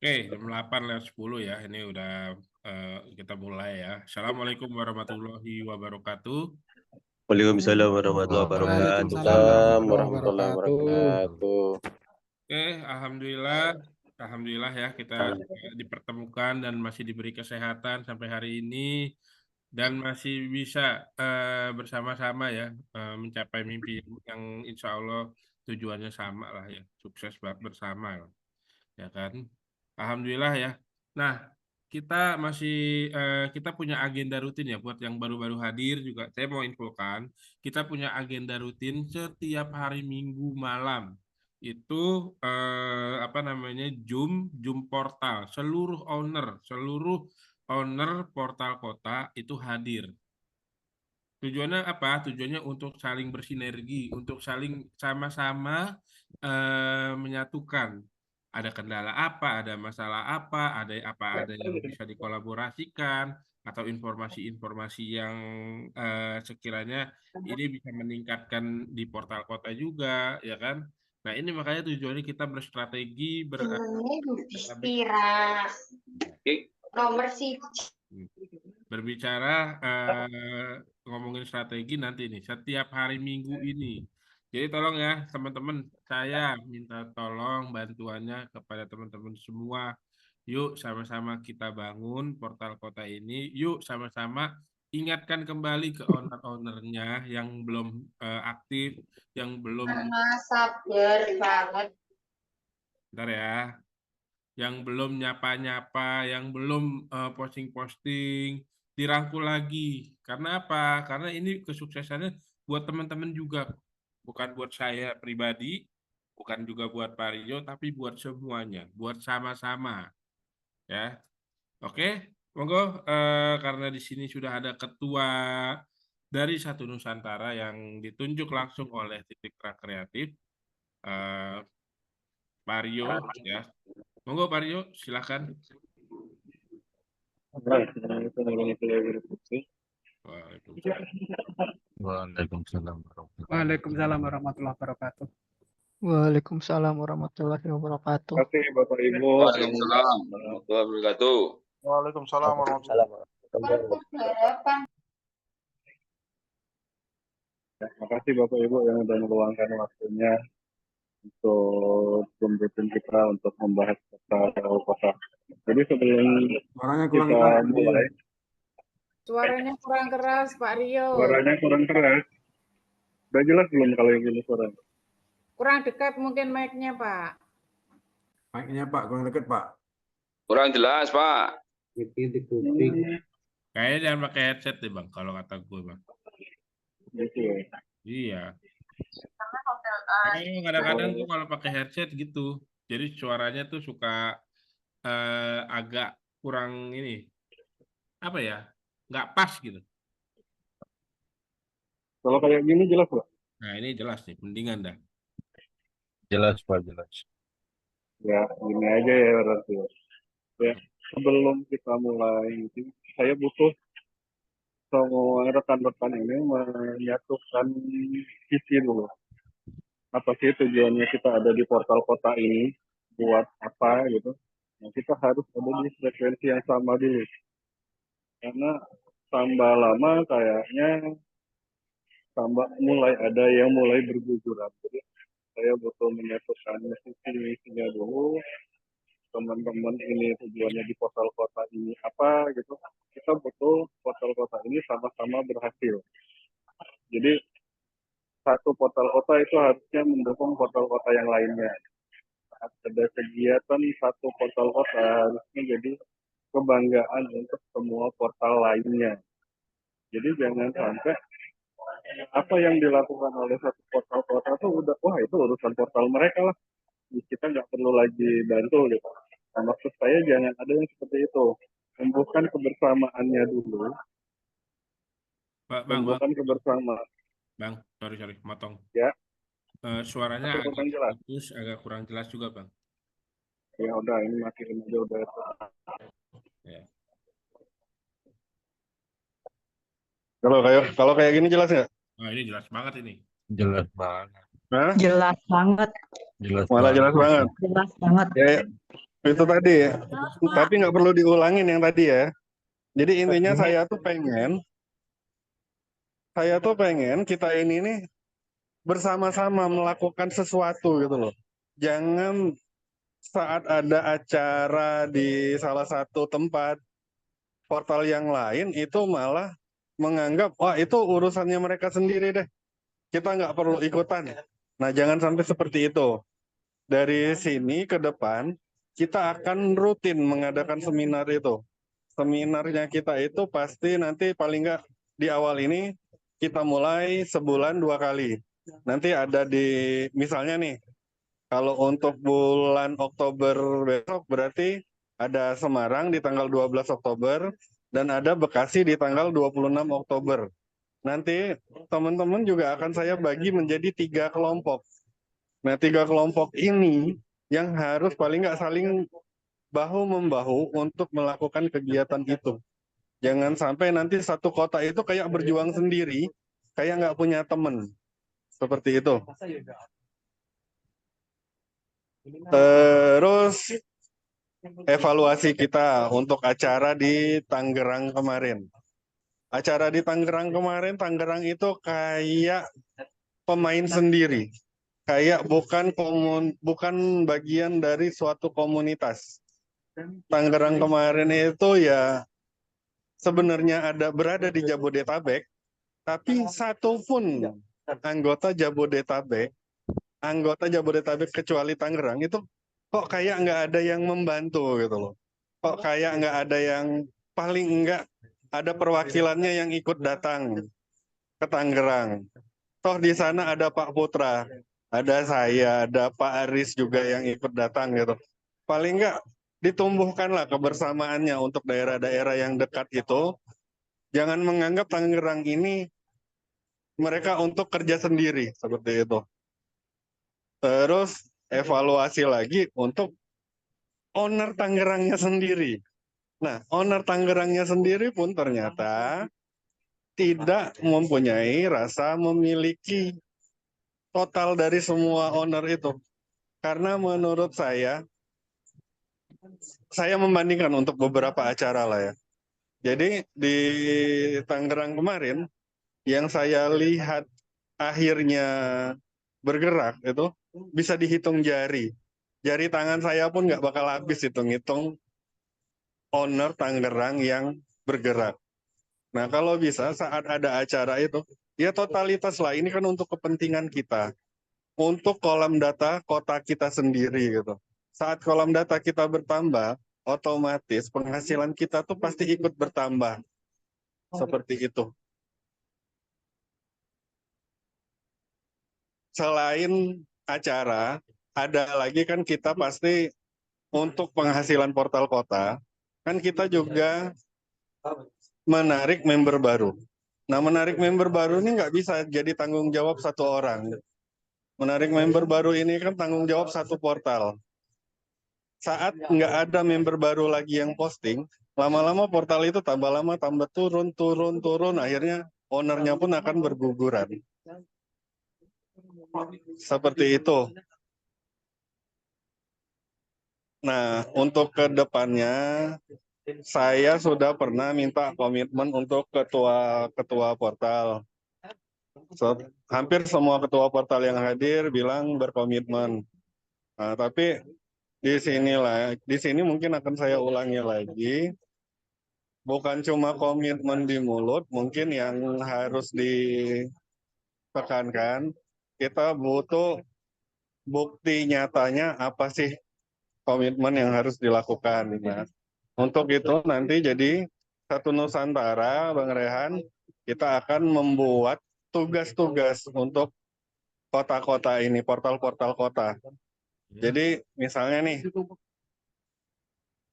Oke, jam 8:10 ya. Ini udah kita mulai ya. Assalamualaikum warahmatullahi wabarakatuh. Waalaikumsalam warahmatullahi Waalaikumsalam wabarakatuh. warahmatullahi wabarakatuh. Oke, alhamdulillah, alhamdulillah ya kita dipertemukan dan masih diberi kesehatan sampai hari ini dan masih bisa bersama-sama ya mencapai mimpi yang insya Allah tujuannya sama lah ya, sukses bersama ya kan. Alhamdulillah ya. Nah, kita masih kita punya agenda rutin ya buat yang baru-baru hadir juga. Saya mau infokan, kita punya agenda rutin setiap hari Minggu malam. Itu apa namanya? Zoom portal. Seluruh owner portal kota itu hadir. Tujuannya apa? Tujuannya untuk saling bersinergi, untuk saling sama-sama menyatukan. Ada kendala apa, ada masalah apa ada yang bisa dikolaborasikan, atau informasi-informasi yang sekiranya ini bisa meningkatkan di portal kota juga, ya kan? Nah, ini makanya tujuannya kita berstrategi, nomor sih. berbicara ngomongin strategi nanti nih setiap hari Minggu ini. Jadi tolong ya teman-teman, saya minta tolong bantuannya kepada teman-teman semua. Yuk sama-sama kita bangun portal kota ini. Yuk sama-sama ingatkan kembali ke owner-ownernya yang belum aktif, yang belum. Sabar banget. Bentar ya. Yang belum nyapa-nyapa, yang belum posting-posting, dirangkul lagi. Karena apa? Karena ini kesuksesannya buat teman-teman juga, bukan buat saya pribadi, bukan juga buat Pak Rio, tapi buat semuanya, buat sama-sama, ya. Oke, monggo karena di sini sudah ada ketua dari Satu Nusantara yang ditunjuk langsung oleh Titik Terang Kreatif, eh, Pak Rio, ya. Monggo Pak Rio, silakan. Waalaikumsalam warahmatullahi wabarakatuh. Waalaikumsalam warahmatullahi wabarakatuh. Terima kasih Bapak Ibu. Waalaikumsalam warahmatullahi wabarakatuh. Waalaikumsalam warahmatullahi wabarakatuh. Terima kasih Bapak Ibu yang sudah meluangkan waktunya untuk rutin kita untuk membahas kota. Jadi sebelum kita mulai, Suaranya kurang keras, Pak Rio. suaranya kurang keras. Udah jelas belum kalau yang ini suaranya? Kurang dekat mungkin mic-nya, Pak. Mic-nya Pak, kurang dekat Pak. Kurang jelas, Pak. Kayaknya jangan pakai headset deh Bang, kalau kata gue Bang. Gitu ya. Iya. Kadang-kadang tuh kalau pakai headset gitu, jadi suaranya tuh suka agak kurang ini, apa ya, nggak pas gitu. Kalau kayak gini jelas Pak? Nah ini jelas nih, mendingan dah. Jelas Pak, jelas. Ya, gini aja ya berarti. Ya, sebelum kita mulai, saya butuh semua rekan-rekan ini menyatukan visi dulu. Apa sih tujuannya kita ada di portal kota ini? Buat apa gitu? Nah, kita harus ada di frekuensi yang sama dulu. Karena tambah lama kayaknya tambah mulai ada yang mulai berguguran. Jadi saya butuh menyatukan visi-misinya dulu. Teman-teman ini tujuannya di portal kota ini apa gitu. Kita butuh portal kota ini sama-sama berhasil. Jadi satu portal kota itu harusnya mendukung portal kota yang lainnya. Saat ada kegiatan satu portal kota harusnya jadi kebanggaan untuk semua portal lainnya. Jadi jangan sampai apa yang dilakukan oleh satu portal kota itu udah wah itu urusan portal mereka lah. Kita nggak perlu lagi bantu gitu. Nah, maksud saya jangan ada yang seperti itu. Tumbuhkan kebersamaannya dulu. Tumbuhkan kebersamaan. Bang, sorry, motong. Ya. Suaranya agak putus, agak kurang jelas juga, Bang. Ya udah, ini matiin aja udah. Ya. Kalau kayak gini jelas nggak? Oh, ini jelas banget ini. Jelas banget. Hah? Jelas banget. Jelas Malah banget. jelas banget. Jelas banget. Ya, Itu tadi ya. Tapi nggak perlu diulangin yang tadi ya. Jadi intinya saya tuh pengen kita ini nih bersama-sama melakukan sesuatu gitu loh. Jangan saat ada acara di salah satu tempat portal yang lain itu malah menganggap wah itu urusannya mereka sendiri deh. Kita nggak perlu ikutan. Nah jangan sampai seperti itu. Dari sini ke depan kita akan rutin mengadakan seminar itu. Seminarnya kita itu pasti nanti paling nggak di awal ini kita mulai sebulan 2 kali. Nanti ada di misalnya nih kalau untuk bulan Oktober besok berarti ada Semarang di tanggal 12 Oktober dan ada Bekasi di tanggal 26 Oktober. Nanti teman-teman juga akan saya bagi menjadi 3 kelompok. Nah, 3 kelompok ini yang harus paling nggak saling bahu-membahu untuk melakukan kegiatan itu. Jangan sampai nanti satu kota itu kayak berjuang sendiri, kayak nggak punya teman. Seperti itu. Terus evaluasi kita untuk acara di Tangerang kemarin. Acara di Tangerang kemarin, Tangerang itu kayak pemain sendiri. Kayak bukan bagian dari suatu komunitas. Tangerang kemarin itu ya sebenarnya berada di Jabodetabek, tapi satu pun anggota Jabodetabek kecuali Tangerang itu kok kayak nggak ada yang membantu gitu loh. Kok kayak nggak ada yang paling enggak ada perwakilannya yang ikut datang ke Tangerang. Toh di sana ada Pak Putra, ada saya, ada Pak Aris juga yang ikut datang gitu. Paling enggak ditumbuhkanlah kebersamaannya untuk daerah-daerah yang dekat itu. Jangan menganggap Tangerang ini mereka untuk kerja sendiri seperti itu. Terus evaluasi lagi untuk owner Tangerangnya sendiri. Nah, owner Tangerangnya sendiri pun ternyata tidak mempunyai rasa memiliki total dari semua owner itu. Karena menurut saya membandingkan untuk beberapa acara lah ya. Jadi di Tangerang kemarin, yang saya lihat akhirnya bergerak itu bisa dihitung jari. Jari tangan saya pun nggak bakal habis hitung-hitung owner Tangerang yang bergerak. Nah kalau bisa saat ada acara itu, ya totalitas lah ini kan untuk kepentingan kita. Untuk kolom data kota kita sendiri gitu. Saat kolom data kita bertambah, otomatis penghasilan kita tuh pasti ikut bertambah. Seperti itu. Selain acara, ada lagi kan kita pasti untuk penghasilan portal kota, kan kita juga menarik member baru. Nah, menarik member baru ini nggak bisa jadi tanggung jawab satu orang. Menarik member baru ini kan tanggung jawab satu portal. Saat nggak ada member baru lagi yang posting, lama-lama portal itu tambah lama, tambah turun, akhirnya ownernya pun akan berguguran. Seperti itu. Nah, untuk ke depannya, saya sudah pernah minta komitmen untuk ketua portal. Hampir semua ketua portal yang hadir bilang berkomitmen. Nah, tapi di sini mungkin akan saya ulangi lagi. Bukan cuma komitmen di mulut, mungkin yang harus ditekankan, kita butuh bukti nyatanya apa sih komitmen yang harus dilakukan. Nah, untuk itu nanti jadi satu Nusantara, Bang Rehan, kita akan membuat tugas-tugas untuk kota-kota ini, portal-portal kota. Jadi misalnya nih,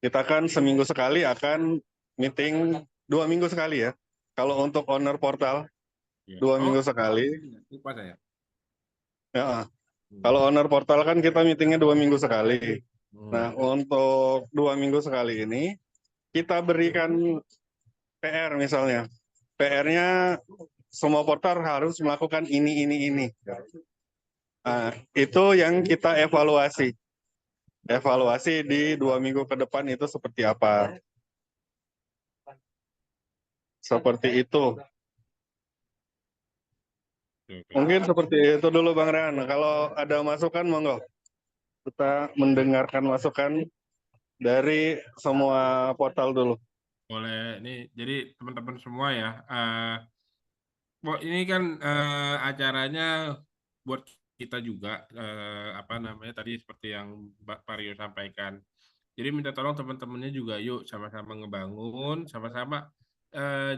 kita kan seminggu sekali akan meeting 2 minggu sekali ya. Kalau untuk owner portal, 2 minggu sekali. Lupa saya. Ya, kalau owner portal kan kita meetingnya 2 minggu sekali. Nah, untuk 2 minggu sekali ini, kita berikan PR misalnya. PR-nya semua portal harus melakukan ini. Nah, itu yang kita evaluasi. evaluasi di 2 minggu ke depan itu seperti apa. Seperti itu. Mungkin seperti itu dulu Bang Rehan. Kalau ada masukan, monggo. Kita mendengarkan masukan dari semua portal dulu. Boleh, ini jadi teman-teman semua ya. Ini kan acaranya buat kita juga, apa namanya tadi seperti yang Pak Rio sampaikan. Jadi minta tolong teman-temannya juga yuk sama-sama ngebangun, sama-sama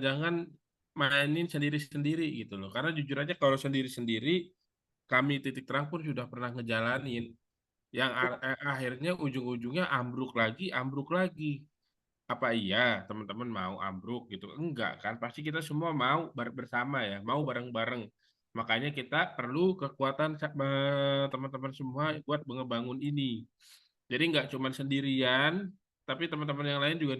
jangan mainin sendiri-sendiri gitu loh. Karena jujur aja kalau sendiri-sendiri, kami Titik Terang pun sudah pernah ngejalanin. Yang akhirnya ujung-ujungnya ambruk lagi. Apa iya teman-teman mau ambruk gitu? Enggak kan? Pasti kita semua mau bersama ya, mau bareng-bareng. Makanya kita perlu kekuatan teman-teman semua buat ngebangun ini. Jadi nggak cuma sendirian, tapi teman-teman yang lain juga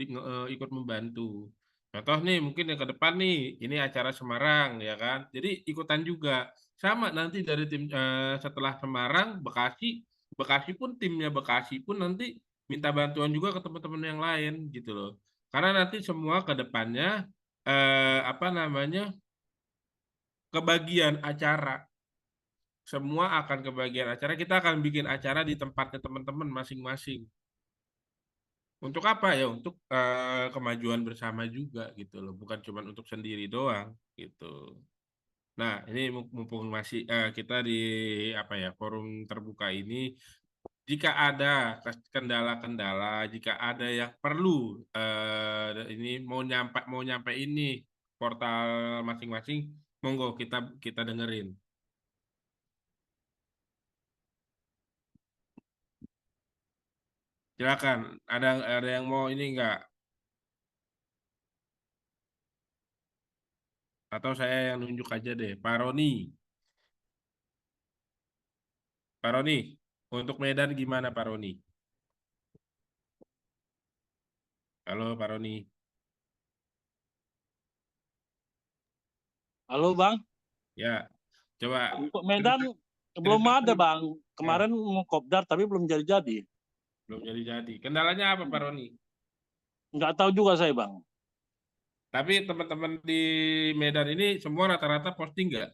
ikut membantu. Contoh nih, mungkin yang ke depan nih, ini acara Semarang ya kan? Jadi ikutan juga. Sama nanti dari tim setelah Semarang, Bekasi pun timnya Bekasi pun nanti minta bantuan juga ke teman-teman yang lain gitu loh. Karena nanti semua ke depannya apa namanya? Kebagian acara. Semua akan kebagian acara. Kita akan bikin acara di tempatnya teman-teman masing-masing. Untuk apa ya? Untuk kemajuan bersama juga gitu loh, bukan cuma untuk sendiri doang gitu. Nah, ini mumpung masih kita di apa ya forum terbuka ini, jika ada kendala-kendala, jika ada yang perlu ini mau nyampe ini portal masing-masing, monggo kita dengerin. Silakan, ada yang mau ini enggak? Atau saya yang nunjuk aja deh, Pak Roni. Pak Roni, untuk Medan gimana Pak Roni? Halo Pak Roni. Halo Bang, Ya, coba. untuk Medan belum ada Bang. Kemarin mau kopdar tapi belum jadi-jadi. Belum jadi-jadi. Kendalanya apa Pak Roni? Nggak tahu juga saya Bang. Tapi teman-teman di Medan ini semua rata-rata posting nggak?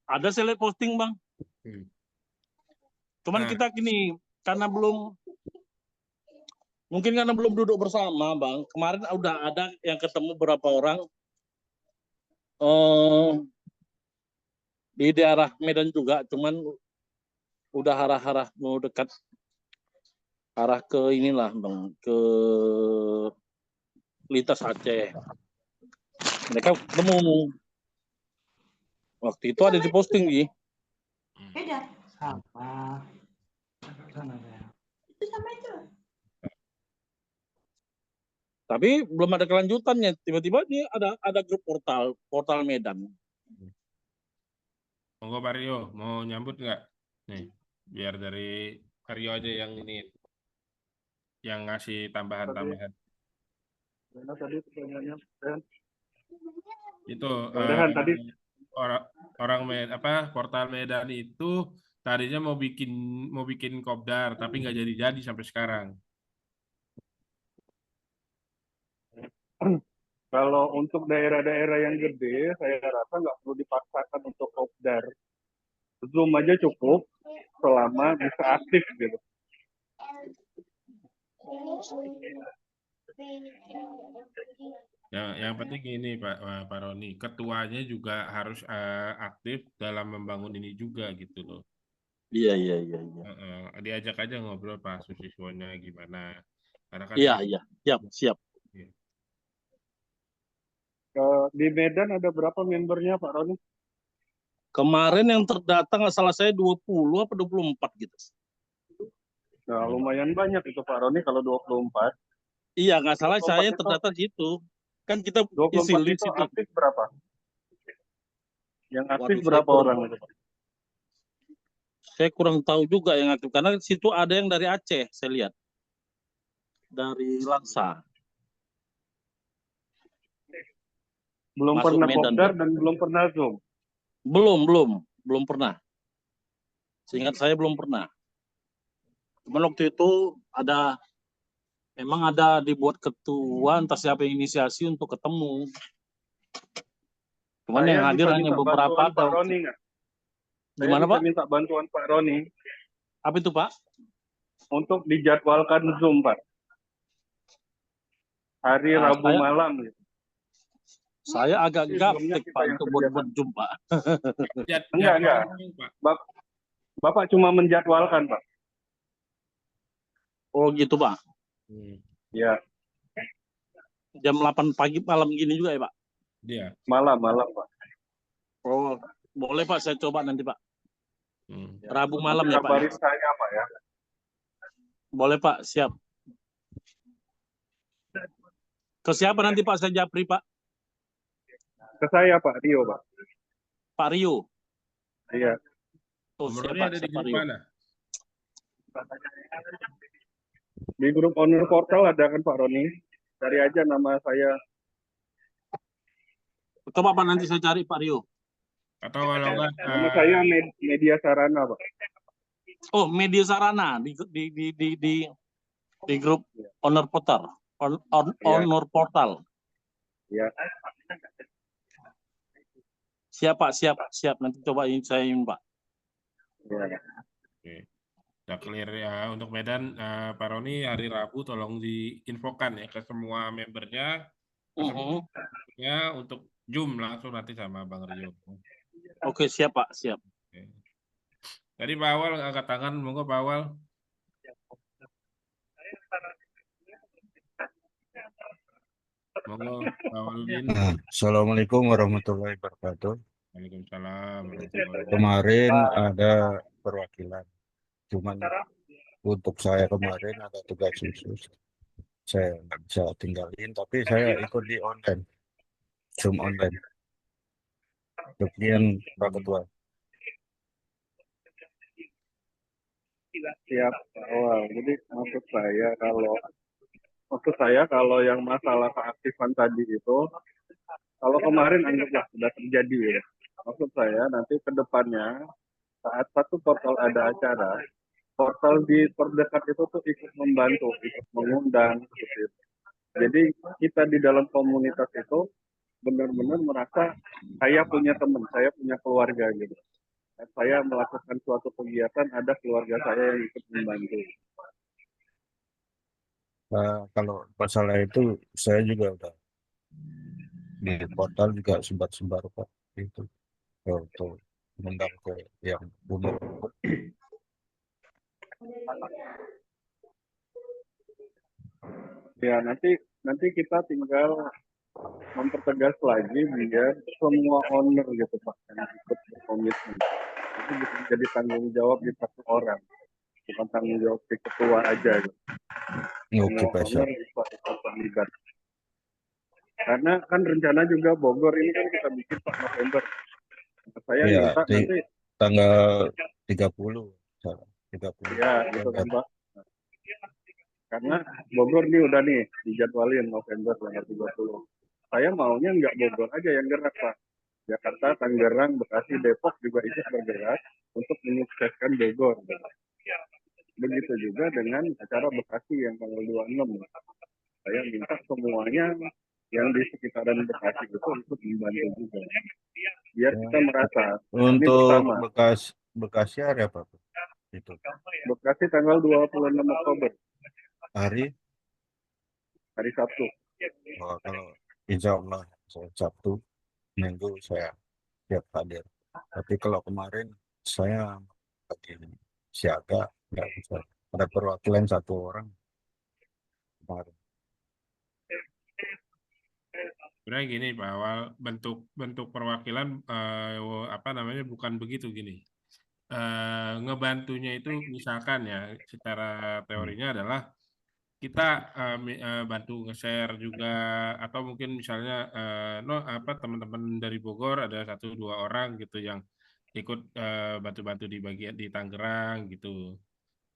Ada saya lihat posting Bang. Cuman Nah. kita gini, mungkin karena belum duduk bersama Bang. Kemarin udah ada yang ketemu berapa orang di daerah Medan juga, cuman udah arah-arah mau dekat arah ke inilah Bang, ke lintas Aceh. Mereka ketemu. Waktu itu ada di posting Ji. Beda. Sama. Itu sama itu. Tapi belum ada kelanjutannya. Tiba-tiba ini ada grup portal Medan. Monggo Pak Rio, mau nyambut nggak? Nih, biar dari Pak Rio aja yang ini, yang ngasih tambahan-tambahan. Tadi pertanyaannya, Itu tadi orang portal Medan itu tadinya mau bikin kopdar, tapi nggak jadi sampai sekarang. kalau untuk daerah-daerah yang gede, saya rasa nggak perlu dipaksakan untuk kopdar. Zoom aja cukup selama bisa aktif gitu. Yang penting ini Pak Roni, ketuanya juga harus aktif dalam membangun ini juga gitu loh. Iya. Diajak aja ngobrol Pak siswanya gimana. Karena kan Iya, siap. Di Medan ada berapa membernya Pak Roni? Kemarin yang terdata nggak salah saya 20 apa 24 gitu. Nah, lumayan banyak itu Pak Roni kalau 24. Iya, nggak salah saya yang terdata gitu. Kan kita isi 24 list itu itu. aktif berapa? Yang aktif Waduh, berapa orang itu Pak? Saya kurang tahu juga yang aktif karena di situ ada yang dari Aceh saya lihat. Dari Langsa. Belum Masuk pernah Medan, kopdar Bang. dan belum pernah Zoom. Belum pernah. Seingat saya belum pernah. Cuman waktu itu memang ada dibuat ketua, entah siapa yang inisiasi untuk ketemu. Cuman Saya yang hadir bisa hanya minta beberapa. bantuan Pak Roni nggak? Saya Gimana bisa Pak? minta bantuan Pak Roni Apa itu Pak? untuk dijadwalkan Zoom Pak. Hari Nah, Rabu malam gitu. Saya agak Jadi sebelumnya gaptek kita Pak yang untuk kerjakan. buat jumpa. Enggak. Pak. Bapak cuma menjadwalkan Pak. Oh gitu Pak. Ya, Jam 8 pagi malam gini juga ya Pak? Iya. malam Pak. Oh, boleh Pak, saya coba nanti Pak. Rabu malam ya Pak. Kabarin saya Pak ya. Boleh Pak, siap. Ke siapa nanti Pak saya japri Pak? Ke saya Pak Rio Pak. Pak Rio. Iya. Oh, Nomornya siapa? ada di Siapa grup Rio? mana? Di grup owner portal ada kan Pak Roni? Cari aja nama saya. Coba Pak nanti saya cari Pak Rio. Atau kalau enggak Nama saya Media Sarana Pak. Oh, Media Sarana di grup owner portal. Owner portal. Ya. Siap Pak, siap. Nanti coba saya Pak. Ya. Oke. Udah clear ya untuk Medan, Pak Roni hari Rabu tolong diinfokan ya ke semua membernya, untuk Zoom langsung nanti sama Bang Rio. Oke, siap Pak, siap. Oke. Tadi Pak Awal angkat tangan, monggo Pak Awal. Monggo Pak Awaludin. Assalamualaikum warahmatullahi wabarakatuh. Waalaikumsalam warahmatullahi wabarakatuh. Kemarin ada perwakilan, cuman untuk saya kemarin ada tugas khusus. Saya nggak bisa tinggalin, tapi saya ikut di online, Zoom online. Demikian Pak Ketua. Siap awal. Jadi maksud saya kalau yang masalah keaktifan tadi itu, kalau kemarin anggaplah sudah terjadi ya. Maksud saya nanti ke depannya saat satu portal ada acara, portal di terdekat itu tuh ikut membantu, ikut mengundang seperti itu. Jadi kita di dalam komunitas itu benar-benar merasa saya punya teman, saya punya keluarga gitu. Saya melakukan suatu kegiatan, ada keluarga saya yang ikut membantu. Kalau masalah itu saya juga udah di portal juga sebar Pak itu untuk mengundang ke yang umur. Ya nanti kita tinggal mempertegas lagi biar semua owner gitu Pak yang ikut berkomitmen itu bisa jadi tanggung jawab di satu orang, bukan tanggung jawab di ketua aja gitu. Semua owner bisa ikut terlibat. Karena kan rencana juga Bogor ini kan kita bikin Pak November. Saya minta nanti tanggal 30. Ya gitu kan Pak. Karena Bogor nih udah nih dijadwalin November tanggal 30. Saya maunya nggak Bogor aja yang gerak Pak. Jakarta, Tangerang, Bekasi, Depok juga ikut bergerak untuk menyukseskan Bogor. Begitu juga dengan acara Bekasi yang tanggal 26. Saya minta semuanya yang di sekitaran Bekasi itu ikut membantu juga. Biar kita merasa untuk Bekasi hari apa? Itu. Bekasi tanggal 26 Oktober. Hari Sabtu. Oh, kalau insya Allah Sabtu, Minggu saya siap hadir. Tapi kalau kemarin saya lagi siaga, nggak bisa. Ada perwakilan satu orang kemarin. Sebenarnya gini Pak Awal, bentuk perwakilan bukan begitu gini. Ngebantunya itu misalkan ya secara teorinya adalah kita bantu nge-share juga, atau mungkin misalnya teman-teman dari Bogor ada 1-2 orang gitu yang ikut bantu-bantu di bagian di Tangerang gitu.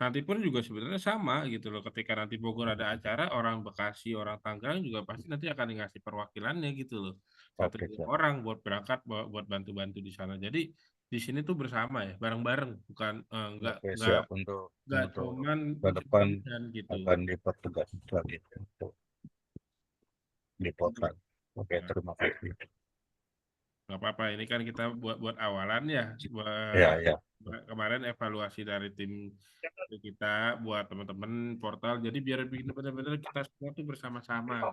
Nanti pun juga sebenarnya sama gitu loh, ketika nanti Bogor ada acara, orang Bekasi, orang Tangerang juga pasti nanti akan ngasih perwakilannya gitu loh. 1-2 orang buat berangkat buat bantu-bantu di sana. Jadi di sini tuh bersama ya, bareng-bareng, bukan Oke, nggak siap untuk cuman ke depan dan gitu. akan dipertegas lagi untuk di portal. Oke, Nah, terima kasih. nggak apa-apa, ini kan kita buat awalan ya. Ya, ya. Kemarin evaluasi dari tim kita buat teman-teman portal, jadi biar benar-benar kita semua tuh bersama-sama.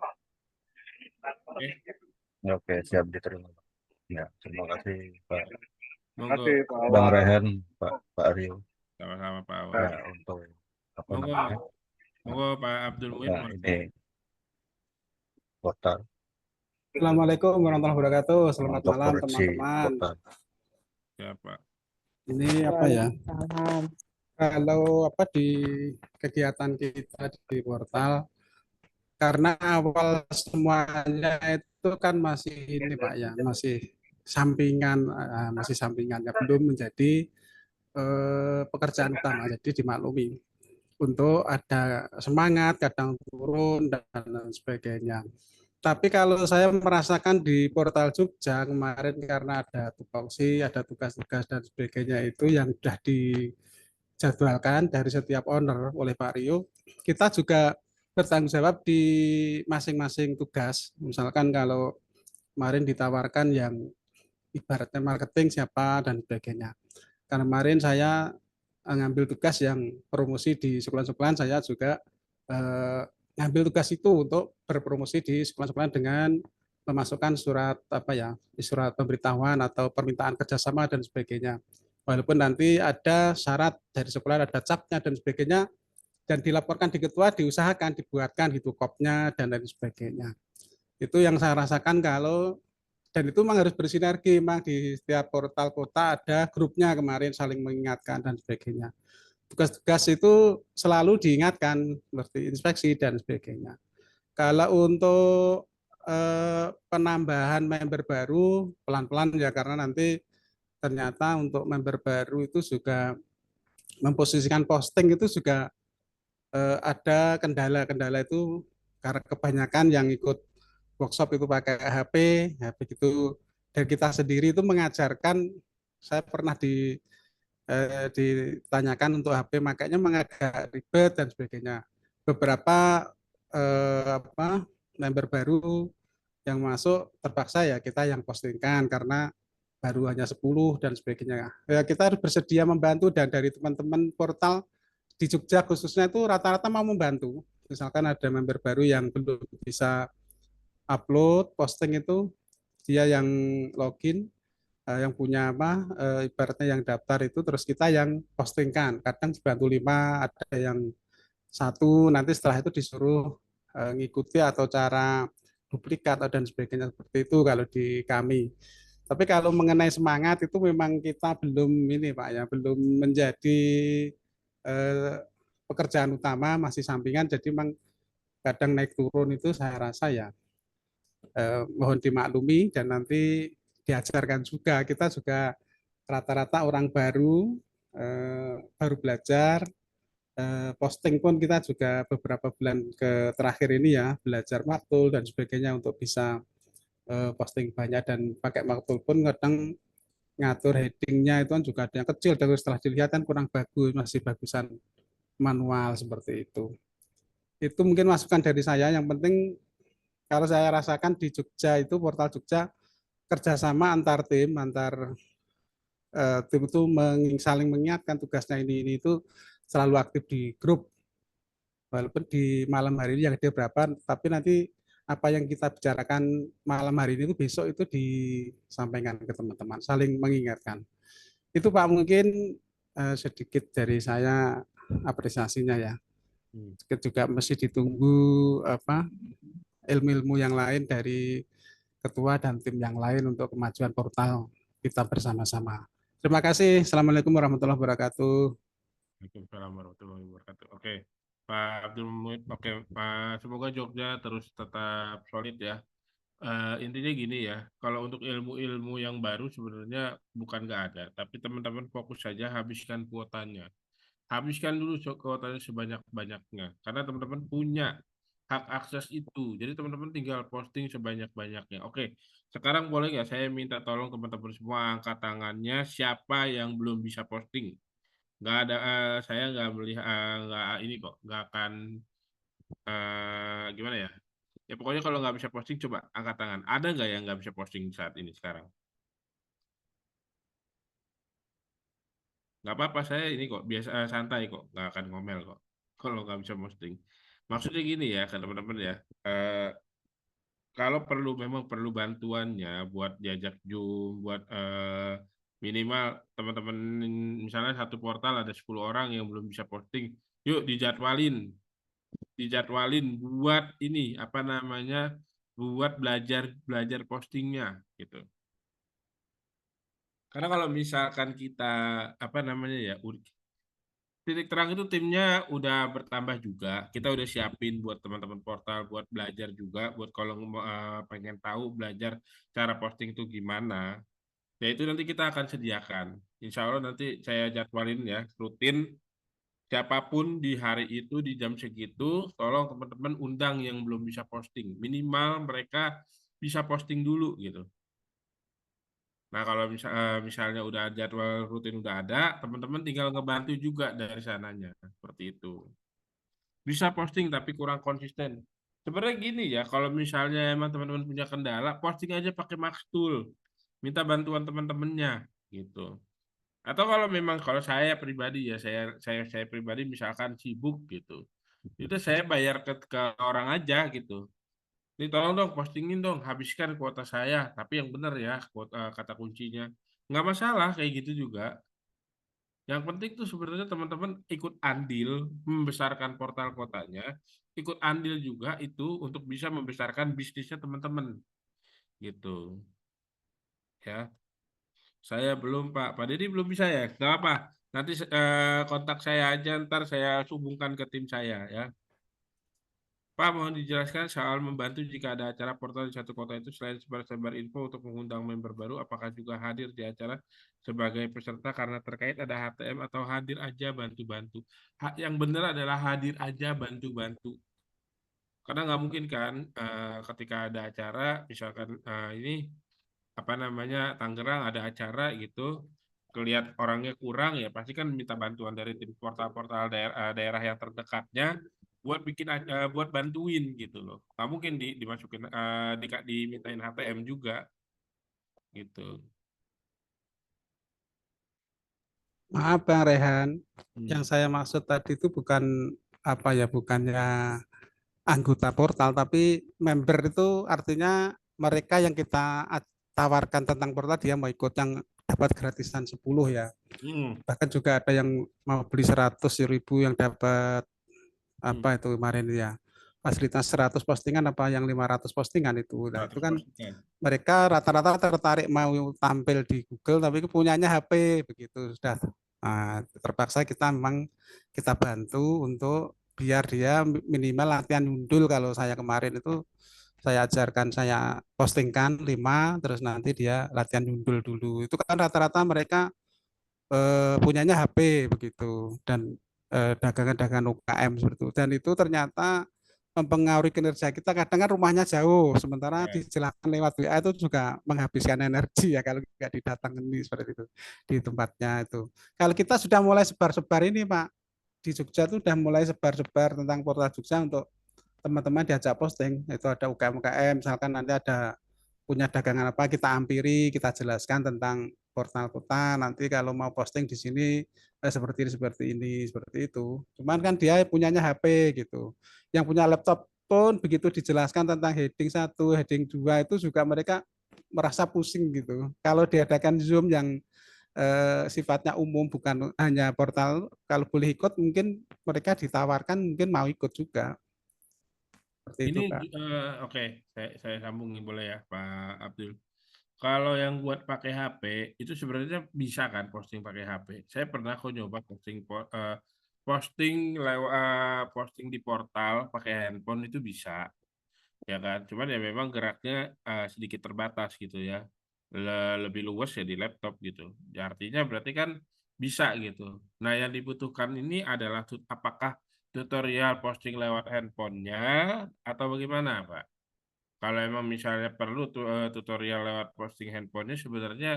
Oke, Oke, siap diterima. Ya, terima kasih Pak monggo. Kasih Pak Bang Awan. Rehan, Pak Rio. Sama-sama Pak Awan. Ya, untuk apa Monggo, namanya? monggo Pak Abdul Muid. Nah, ini portal Assalamualaikum warahmatullahi wabarakatuh. Selamat untuk malam koreksi teman-teman. portal. Ya Pak. Ini apa ya? Kalau apa di kegiatan kita di portal, karena awal semuanya itu kan masih ini Pak ya, masih sampingan ya, belum menjadi pekerjaan utama. Jadi dimaklumi untuk ada semangat, kadang turun dan lain sebagainya. Tapi kalau saya merasakan di portal Jogja kemarin karena ada tupoksi, ada tugas-tugas dan sebagainya itu yang sudah dijadwalkan dari setiap owner oleh Pak Rio, kita juga bertanggung jawab di masing-masing tugas. Misalkan kalau kemarin ditawarkan yang ibaratnya marketing siapa dan sebagainya. Karena kemarin saya ngambil tugas yang promosi di sekolah-sekolahan, saya juga ngambil tugas itu untuk berpromosi di sekolah-sekolah dengan memasukkan surat apa ya, surat pemberitahuan atau permintaan kerjasama dan sebagainya. Walaupun nanti ada syarat dari sekolah, ada capnya dan sebagainya, dan dilaporkan di ketua, diusahakan dibuatkan gitu kopnya dan lain sebagainya. Itu yang saya rasakan kalau dan itu memang harus bersinergi, memang di setiap portal kota ada grupnya kemarin saling mengingatkan dan sebagainya. Tugas-tugas itu selalu diingatkan seperti inspeksi dan sebagainya. Kalau untuk penambahan member baru pelan-pelan ya, karena nanti ternyata untuk member baru itu juga memposisikan posting itu juga ada kendala-kendala itu karena kebanyakan yang ikut workshop itu pakai HP gitu, dan kita sendiri itu mengajarkan, saya pernah ditanyakan untuk HP makanya agak ribet dan sebagainya. Beberapa member baru yang masuk terpaksa ya kita yang postingkan karena baru hanya 10 dan sebagainya. Ya, kita harus bersedia membantu, dan dari teman-teman portal di Jogja khususnya itu rata-rata mau membantu. Misalkan ada member baru yang belum bisa upload posting itu, dia yang login, yang punya apa, ibaratnya yang daftar itu, terus kita yang postingkan. Kadang dibantu 5, ada yang 1, nanti setelah itu disuruh ngikuti atau cara duplikat dan sebagainya, seperti itu kalau di kami. Tapi kalau mengenai semangat itu memang kita belum ini Pak ya, belum menjadi pekerjaan utama, masih sampingan, jadi memang kadang naik turun itu saya rasa ya mohon dimaklumi, dan nanti diajarkan juga. Kita juga rata-rata orang baru, baru belajar, posting pun kita juga beberapa bulan terakhir ini ya belajar maktul dan sebagainya untuk bisa posting banyak, dan pakai maktul pun kadang ngatur headingnya itu kan juga ada yang kecil, dan setelah dilihat kan kurang bagus, masih bagusan manual seperti itu. Itu mungkin masukan dari saya. Yang penting kalau saya rasakan di Jogja itu, portal Jogja, kerjasama antar tim, tim itu saling mengingatkan tugasnya ini itu selalu aktif di grup. Walaupun di malam hari ini yang ada berapa, tapi nanti apa yang kita bicarakan malam hari ini itu besok itu disampaikan ke teman-teman, saling mengingatkan. Itu Pak mungkin sedikit dari saya apresiasinya ya. Juga mesti ditunggu apa ilmu-ilmu yang lain dari ketua dan tim yang lain untuk kemajuan portal kita bersama-sama. Terima kasih. Assalamualaikum warahmatullahi wabarakatuh. Waalaikumsalam warahmatullahi wabarakatuh. Oke, Pak Abdul Muid. Oke, Pak. Semoga Jogja terus tetap solid ya. Intinya gini ya, kalau untuk ilmu-ilmu yang baru sebenarnya bukan nggak ada, tapi teman-teman fokus saja habiskan kuotanya. Habiskan dulu kuotanya sebanyak-banyaknya, karena teman-teman punya hak akses itu. Jadi teman-teman tinggal posting sebanyak-banyaknya. Oke, Sekarang boleh nggak saya minta tolong teman-teman semua angkat tangannya siapa yang belum bisa posting? Nggak ada, saya nggak melihat, nggak ini kok, nggak akan gimana ya? Ya pokoknya kalau nggak bisa posting coba angkat tangan. Ada nggak yang nggak bisa posting saat ini sekarang? Nggak apa-apa, saya ini kok biasa, santai kok, nggak akan ngomel kok. Kalau nggak bisa posting. Maksudnya gini ya, kan teman-teman ya. eh, Kalau perlu memang perlu bantuannya buat diajak Zoom, buat minimal teman-teman misalnya satu portal ada 10 orang yang belum bisa posting, yuk dijadwalin buat ini apa namanya, buat belajar belajar postingnya gitu. Karena kalau misalkan kita apa namanya ya, titik terang itu timnya udah bertambah juga. Kita udah siapin buat teman-teman portal, buat belajar juga, buat kalau pengen tahu belajar cara posting itu gimana. Ya itu nanti kita akan sediakan. Insya Allah nanti saya jadwalin ya, rutin. Siapapun di hari itu, di jam segitu, tolong teman-teman undang yang belum bisa posting. Minimal mereka bisa posting dulu gitu. Nah, kalau misalnya udah jadwal rutin udah ada, teman-teman tinggal ngebantu juga dari sananya. Seperti itu. Bisa posting tapi kurang konsisten. Sebenarnya gini ya, kalau misalnya emang teman-teman punya kendala, posting aja pakai Maxtool. Minta bantuan teman-temannya gitu. Atau kalau memang kalau saya pribadi ya, saya pribadi misalkan sibuk gitu. Itu saya bayar ke orang aja gitu. Ini tolong dong postingin dong, habiskan kuota saya, tapi yang benar ya kata kuncinya. Nggak masalah kayak gitu juga. Yang penting tuh sebenarnya teman-teman ikut andil membesarkan portal kotanya, ikut andil juga itu untuk bisa membesarkan bisnisnya teman-teman gitu. Ya, saya belum Pak. Pak Deddy belum bisa ya? Nggak apa. Nanti kontak saya aja, ntar saya hubungkan ke tim saya ya. Pak, mohon dijelaskan soal membantu jika ada acara portal di satu kota itu selain sebar-sebar info untuk mengundang member baru, apakah juga hadir di acara sebagai peserta karena terkait ada HTM atau hadir aja bantu-bantu. Hak yang benar adalah hadir aja bantu-bantu. Karena nggak mungkin kan ketika ada acara, misalkan ini apa namanya Tangerang ada acara gitu, kelihat orangnya kurang ya pasti kan minta bantuan dari tim portal-portal daerah yang terdekatnya buat buat bantuin gitu loh. Nggak mungkin dimasukin dimintain HTM juga gitu. Maaf Bang Rehan, yang Hmm. saya maksud tadi itu bukan apa ya, bukannya anggota portal, tapi member itu artinya mereka yang kita tawarkan tentang portal dia mau ikut yang dapat gratisan 10 ya. Hmm. Bahkan juga ada yang mau beli 100.000 yang dapat Hmm. apa itu kemarin ya. Fasilitas 100 postingan apa yang 500 postingan itu. Nah, itu 100 kan postingan. mereka rata-rata tertarik mau tampil di Google tapi punyanya HP begitu sudah. Nah, terpaksa kita memang kita bantu untuk biar dia minimal latihan undul. Kalau saya kemarin itu saya ajarkan, saya postingkan 5 terus nanti dia latihan undul dulu. Itu kan rata-rata mereka punyanya HP begitu dan dagangan-dagangan UKM seperti itu. Dan itu ternyata mempengaruhi kinerja kita. Kadang kan rumahnya jauh, sementara Ya. dijelaskan lewat WA itu juga menghabiskan energi ya kalau nggak didatangi seperti itu di tempatnya itu. Kalau kita sudah mulai sebar-sebar ini Pak, di Jogja itu sudah mulai sebar-sebar tentang portal Jogja untuk teman-teman diajak posting. Itu ada UKM-UKM, misalkan nanti ada punya dagangan apa kita ampiri, kita jelaskan tentang portal kota. Nanti kalau mau posting di sini seperti itu. Cuman kan dia punyanya HP gitu. Yang punya laptop pun begitu dijelaskan tentang heading 1, heading 2 itu juga mereka merasa pusing gitu. Kalau diadakan Zoom yang sifatnya umum bukan hanya portal, kalau boleh ikut mungkin mereka ditawarkan mungkin mau ikut juga. Seperti Ini itu, Kak. oke, saya sambungin boleh ya Pak Abdul. Kalau yang buat pakai HP itu sebenarnya bisa kan posting pakai HP. Saya pernah kok nyoba posting di portal pakai handphone itu bisa, ya kan. Cuman ya memang geraknya sedikit terbatas gitu ya. Lebih luas ya di laptop gitu. Ya, artinya berarti kan bisa gitu. Nah, yang dibutuhkan ini adalah apakah tutorial posting lewat handphonenya atau bagaimana, Pak? kalau emang misalnya perlu tutorial lewat posting handphonenya sebenarnya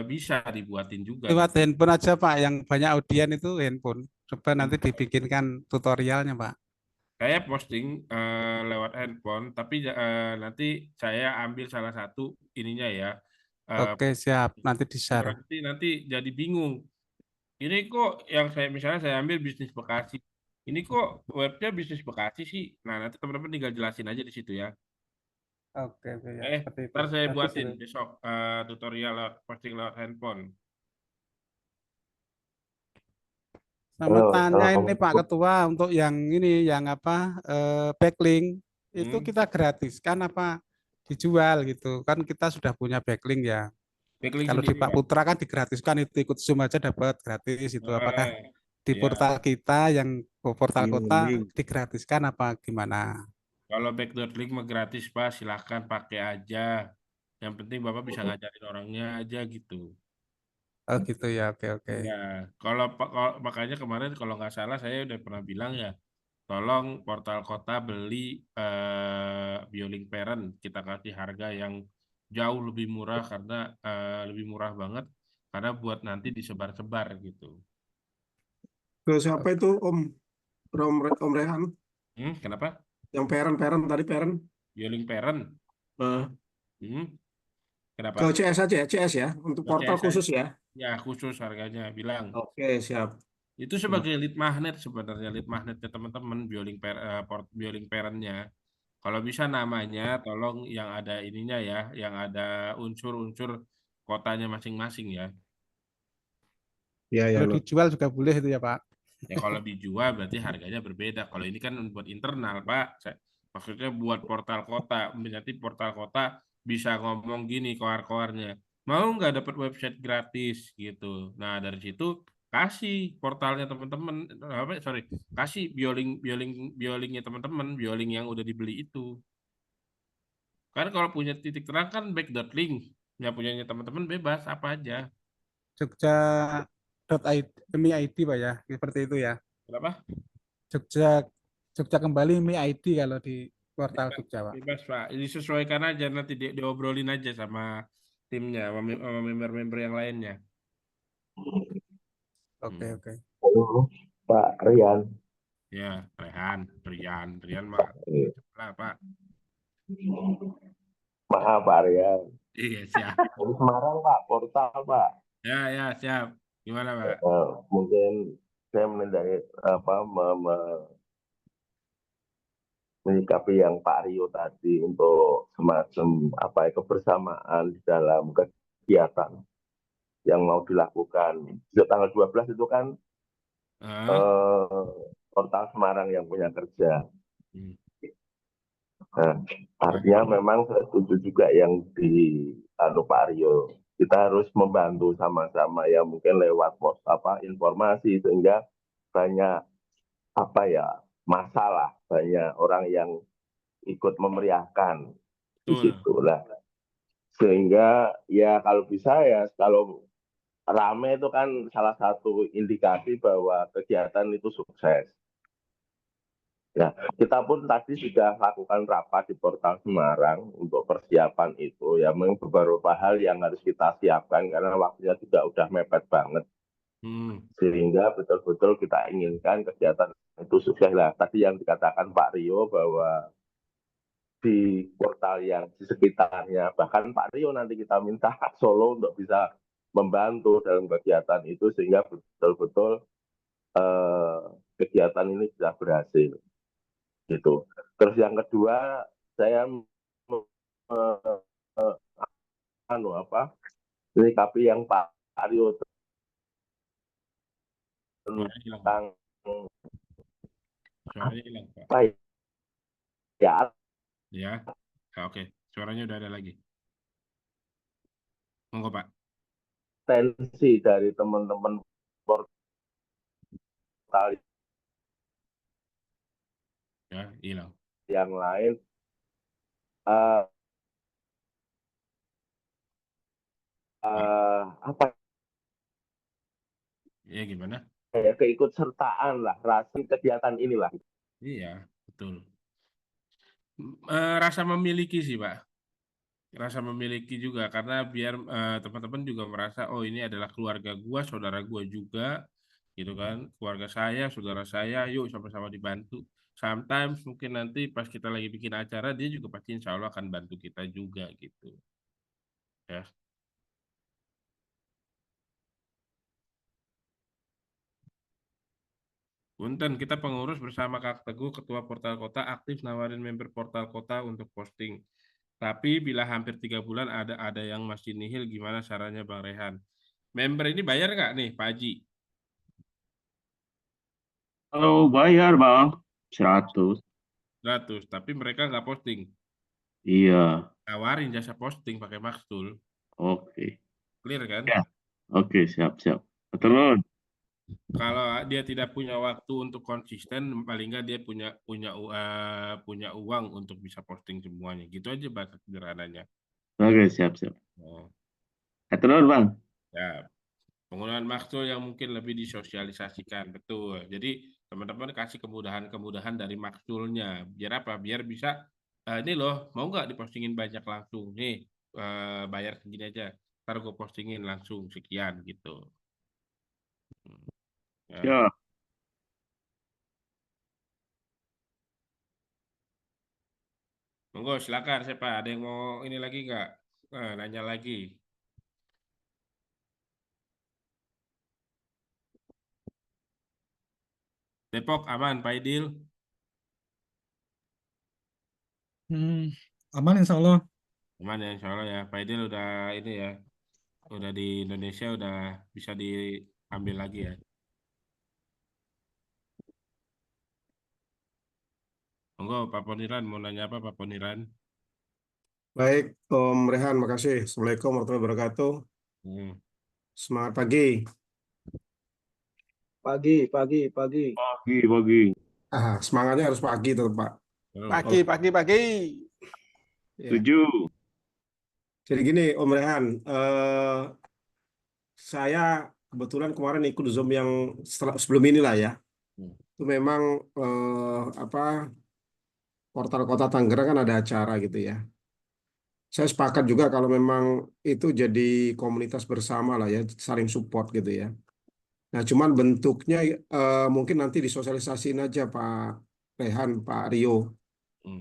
bisa dibuatin juga Lewat gitu. handphone aja Pak, yang banyak audien itu handphone. Coba nanti dibikinkan tutorialnya Pak. Saya posting lewat handphone, tapi nanti saya ambil salah satu ininya ya. eh, Oke siap, nanti di-share. nanti jadi bingung. Ini kok yang saya misalnya saya ambil bisnis Bekasi. Ini kok webnya bisnis Bekasi sih. Nah, nanti teman-teman tinggal jelasin aja di situ ya. Oke, ya, seperti itu. Ntar saya Bagus buatin itu. besok tutorial posting lewat handphone. Sama tanya ini Pak Assalamualaikum. Ketua untuk yang ini, yang apa, backlink, itu Hmm. kita gratiskan apa dijual gitu. Kan kita sudah punya backlink ya. Backlink Kalau di sendiri Pak Pak. Putra kan digratiskan itu, ikut Zoom aja dapat gratis itu. Apakah di Ya. portal kita yang portal kota Link. digratiskan apa gimana? Kalau back.link mah gratis Pak, silahkan pakai aja. Yang penting Bapak bisa ngajarin orangnya aja gitu. Oh gitu ya, oke oke. Ya, makanya kemarin kalau nggak salah saya udah pernah bilang ya, tolong portal kota beli Bioling Parent, kita kasih harga yang jauh lebih murah karena lebih murah banget karena buat nanti disebar-sebar gitu. Ke siapa itu Om? Om Rehan? Kenapa? Yang parent tadi parent. Bioling Parent. Nah, Kenapa? ke CS aja ya, CS ya, untuk Ke portal CS khusus ya. Ya khusus harganya bilang. Oke, siap. Itu sebagai lead magnet sebenarnya, lead magnet ke teman-teman Bioling Parent-nya. Kalau bisa namanya tolong yang ada ininya ya, yang ada unsur-unsur kotanya masing-masing ya. Ya, ya, Kalau Nur. dijual juga boleh itu ya Pak. Ya kalau dijual berarti harganya berbeda. Kalau ini kan buat internal, Pak. Maksudnya buat portal kota. Nanti portal kota bisa ngomong gini koar-koarnya. Mau nggak dapat website gratis gitu. Nah, dari situ kasih portalnya teman-teman, kasih biolingnya teman-teman, bioling yang udah dibeli itu. Kan kalau punya titik terang kan back.link. Yang punyanya teman-teman bebas apa aja. Jogja.mi.id Pak ya, seperti itu ya. Kenapa? Jogja kembali Mi.id kalau di portal Jogja Pak. Bebas Pak, disesuaikan aja nanti diobrolin aja sama timnya, sama member-member yang lainnya. Oke oke. Halo, Pak Rian. Ya, Rian mah lah Pak. Maaf Pak Rian. Iya siap. Dari Semarang Pak, portal Pak. Ya siap. Gimana Pak? Mungkin saya menyikapi yang Pak Rio tadi untuk semacam kebersamaan di dalam kegiatan yang mau dilakukan. Sejak tanggal 12 itu kan portal Semarang yang punya kerja. Nah, artinya memang saya setuju juga yang di Pak Rio. Kita harus membantu sama-sama ya, mungkin lewat informasi sehingga banyak masalah, banyak orang yang ikut memeriahkan di situ lah. Sehingga ya kalau bisa ya, kalau rame itu kan salah satu indikasi bahwa kegiatan itu sukses. Ya, kita pun tadi sudah lakukan rapat di portal Semarang untuk persiapan itu. Ya, memang beberapa hal yang harus kita siapkan karena waktunya juga udah mepet banget. Sehingga betul-betul kita inginkan kegiatan itu sukses lah. Tadi yang dikatakan Pak Rio bahwa di portal yang di sekitarnya, bahkan Pak Rio nanti kita minta Solo untuk bisa membantu dalam kegiatan itu sehingga betul-betul kegiatan ini bisa berhasil. Gitu. Terus yang kedua, saya menyikapi yang Pak Aryo tentang ya, oke, suaranya udah ada lagi. Monggo Pak. Tensi dari teman-teman portal ya hilang. Yang lain ya gimana? Keikutsertaan lah, rasa kegiatan inilah. Iya, betul. Rasa memiliki sih, Pak. Rasa memiliki juga karena biar teman-teman juga merasa oh ini adalah keluarga gua, saudara gua juga, gitu kan, keluarga saya, saudara saya, yuk sama-sama dibantu. Sometimes mungkin nanti pas kita lagi bikin acara dia juga pasti insya Allah akan bantu kita juga gitu, ya. Punten, kita pengurus bersama Kak Teguh, Ketua Portal Kota, aktif nawarin member Portal Kota untuk posting. Tapi bila hampir 3 bulan ada yang masih nihil, gimana caranya Bang Rehan? Member ini bayar nggak nih, Pak Haji? Kalau bayar bang 100. 100, tapi mereka nggak posting. Iya. Tawarin jasa posting pakai Maxtool. Oke. Clear kan? Ya. Oke, siap. Terus. Kalau dia tidak punya waktu untuk konsisten, paling nggak dia punya uang untuk bisa posting semuanya. Gitu aja bahasa sederhananya. Oke, siap. Oh. Terus bang. Ya, penggunaan Maxtool yang mungkin lebih disosialisasikan, betul. Jadi teman-teman kasih kemudahan-kemudahan dari Maxtoolnya. Biar apa? Biar bisa, ini loh, mau nggak dipostingin banyak langsung? Nih, bayar segini aja. Ntar gue postingin langsung sekian gitu. Ya. Siap. Monggo silakan siapa? Ada yang mau ini lagi nggak? Nanya lagi. Depok aman, Pak Idil? Aman insya Allah. Aman ya, insya Allah ya. Pak Idil udah ini ya, udah di Indonesia udah bisa diambil lagi ya. Monggo Pak Poniran mau nanya apa Pak Poniran? Baik, Om Rehan, makasih. Assalamualaikum warahmatullahi wabarakatuh. Semangat pagi. Pagi. Semangatnya harus pagi tuh, Pak. Pagi. Ya. Setuju. Jadi gini, Om Rehan, saya kebetulan kemarin ikut Zoom yang sebelum inilah ya. Itu memang Portal Kota Tangerang kan ada acara gitu ya. Saya sepakat juga kalau memang itu jadi komunitas bersama lah ya, saling support gitu ya. Nah, cuman bentuknya mungkin nanti disosialisasiin aja Pak Rehan, Pak Rio.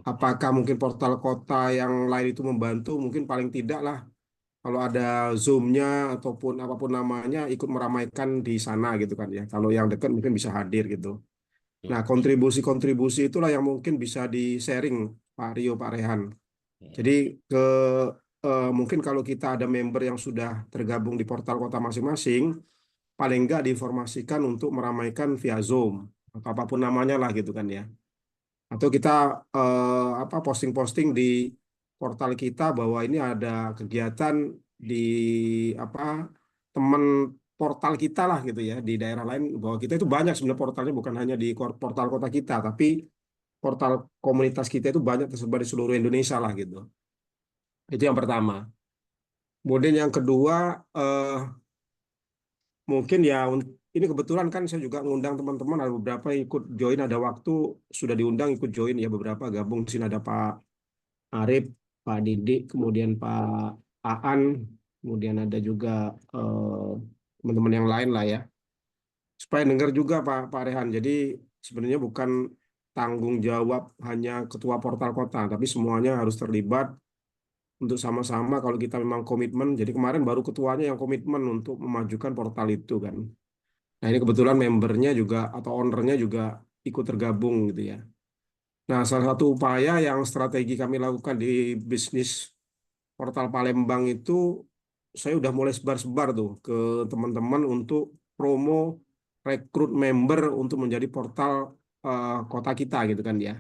Apakah mungkin portal kota yang lain itu membantu? Mungkin paling tidak lah kalau ada Zoom-nya ataupun apapun namanya ikut meramaikan di sana gitu kan ya. Kalau yang dekat mungkin bisa hadir gitu. Nah, kontribusi-kontribusi itulah yang mungkin bisa di-sharing Pak Rio, Pak Rehan. Jadi mungkin kalau kita ada member yang sudah tergabung di portal kota masing-masing, paling nggak diinformasikan untuk meramaikan via Zoom atau apapun namanya lah gitu kan ya. Atau kita posting-posting di portal kita bahwa ini ada kegiatan di teman portal kita lah gitu ya di daerah lain, bahwa kita itu banyak sebenarnya portalnya, bukan hanya di portal kota kita, tapi portal komunitas kita itu banyak tersebar di seluruh Indonesia lah gitu. Itu yang pertama. Kemudian yang kedua, mungkin ya ini kebetulan kan saya juga ngundang teman-teman, ada beberapa yang ikut join, ada waktu sudah diundang ikut join ya, beberapa gabung di sini, ada Pak Arif, Pak Didik, kemudian Pak Aan, kemudian ada juga teman-teman yang lain lah ya. Supaya dengar juga Pak Rehan. Jadi sebenarnya bukan tanggung jawab hanya ketua portal kota, tapi semuanya harus terlibat untuk sama-sama kalau kita memang komitmen. Jadi kemarin baru ketuanya yang komitmen untuk memajukan portal itu kan. Nah ini kebetulan membernya juga atau ownernya juga ikut tergabung gitu ya. Nah salah satu upaya yang strategi kami lakukan di bisnis portal Palembang itu, saya udah mulai sebar-sebar tuh ke teman-teman untuk promo rekrut member untuk menjadi portal kota kita gitu kan ya.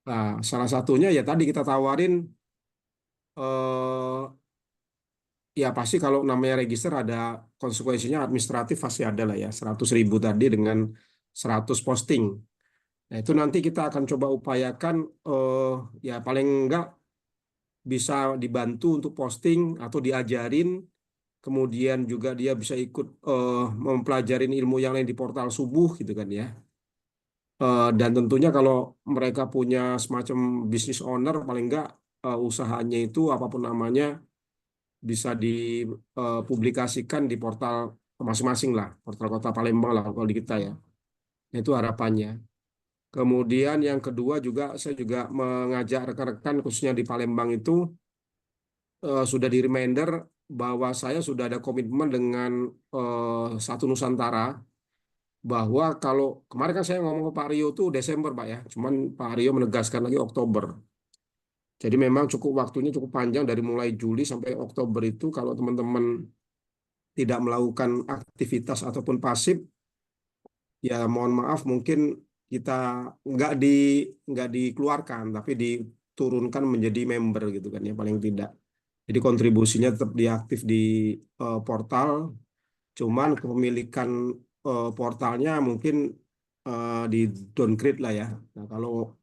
Nah salah satunya ya tadi kita tawarin, ya pasti kalau namanya register ada konsekuensinya administratif, pasti ada lah ya, 100.000 tadi dengan 100 posting. Nah itu nanti kita akan coba upayakan ya paling enggak bisa dibantu untuk posting atau diajarin, kemudian juga dia bisa ikut mempelajarin ilmu yang lain di portal subuh gitu kan ya. Dan tentunya kalau mereka punya semacam business owner, paling enggak usahanya itu apapun namanya bisa dipublikasikan di portal masing-masing lah, portal Kota Palembang lah kalau di kita ya. Itu harapannya. Kemudian yang kedua juga saya juga mengajak rekan-rekan khususnya di Palembang itu sudah di reminder bahwa saya sudah ada komitmen dengan Satu Nusantara, bahwa kalau kemarin kan saya ngomong ke Pak Rio tuh Desember Pak ya, cuman Pak Rio menegaskan lagi Oktober. Jadi memang cukup waktunya cukup panjang dari mulai Juli sampai Oktober itu kalau teman-teman tidak melakukan aktivitas ataupun pasif, ya mohon maaf mungkin kita nggak di nggak dikeluarkan tapi diturunkan menjadi member gitu kan ya paling tidak. Jadi kontribusinya tetap diaktif di portal, cuman kepemilikan portalnya mungkin di downgrade lah ya. Nah, kalau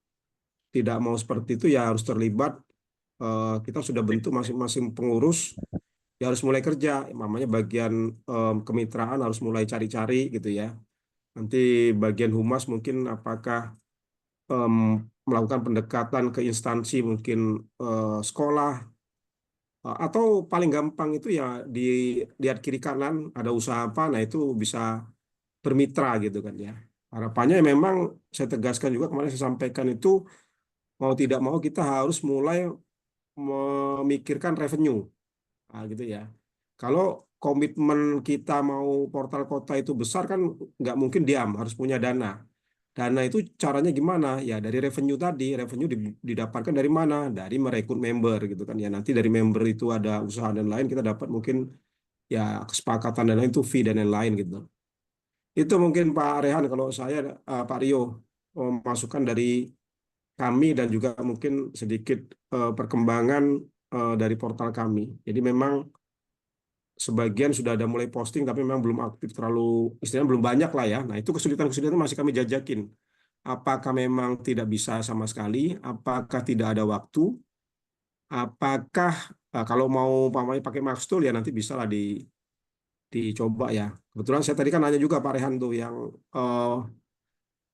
tidak mau seperti itu ya harus terlibat. Kita sudah bentuk masing-masing pengurus, ya harus mulai kerja. Namanya bagian kemitraan harus mulai cari-cari gitu ya. Nanti bagian humas mungkin apakah em, melakukan pendekatan ke instansi mungkin sekolah, atau paling gampang itu ya dilihat kiri kanan ada usaha apa, nah itu bisa bermitra gitu kan ya. Harapannya memang saya tegaskan juga kemarin saya sampaikan itu mau tidak mau kita harus mulai memikirkan revenue. Nah, gitu ya. Kalau komitmen kita mau portal kota itu besar kan nggak mungkin diam, harus punya dana. Dana itu caranya gimana? Ya dari revenue tadi, revenue didapatkan dari mana? Dari merekrut member gitu kan ya. Nanti dari member itu ada usaha dan lain kita dapat mungkin ya kesepakatan dan lain itu fee dan lain-lain gitu. Itu mungkin Pak Rehan kalau saya Pak Rio masukan dari kami dan juga mungkin sedikit perkembangan dari portal kami. Jadi memang sebagian sudah ada mulai posting tapi memang belum aktif terlalu, istilahnya belum banyak lah ya. Nah, itu kesulitan-kesulitan masih kami jajakin. Apakah memang tidak bisa sama sekali? Apakah tidak ada waktu? Apakah kalau mau pakai Maxtool ya nanti bisa lah dicoba ya. Kebetulan saya tadi kan nanya juga Pak Rehan tuh yang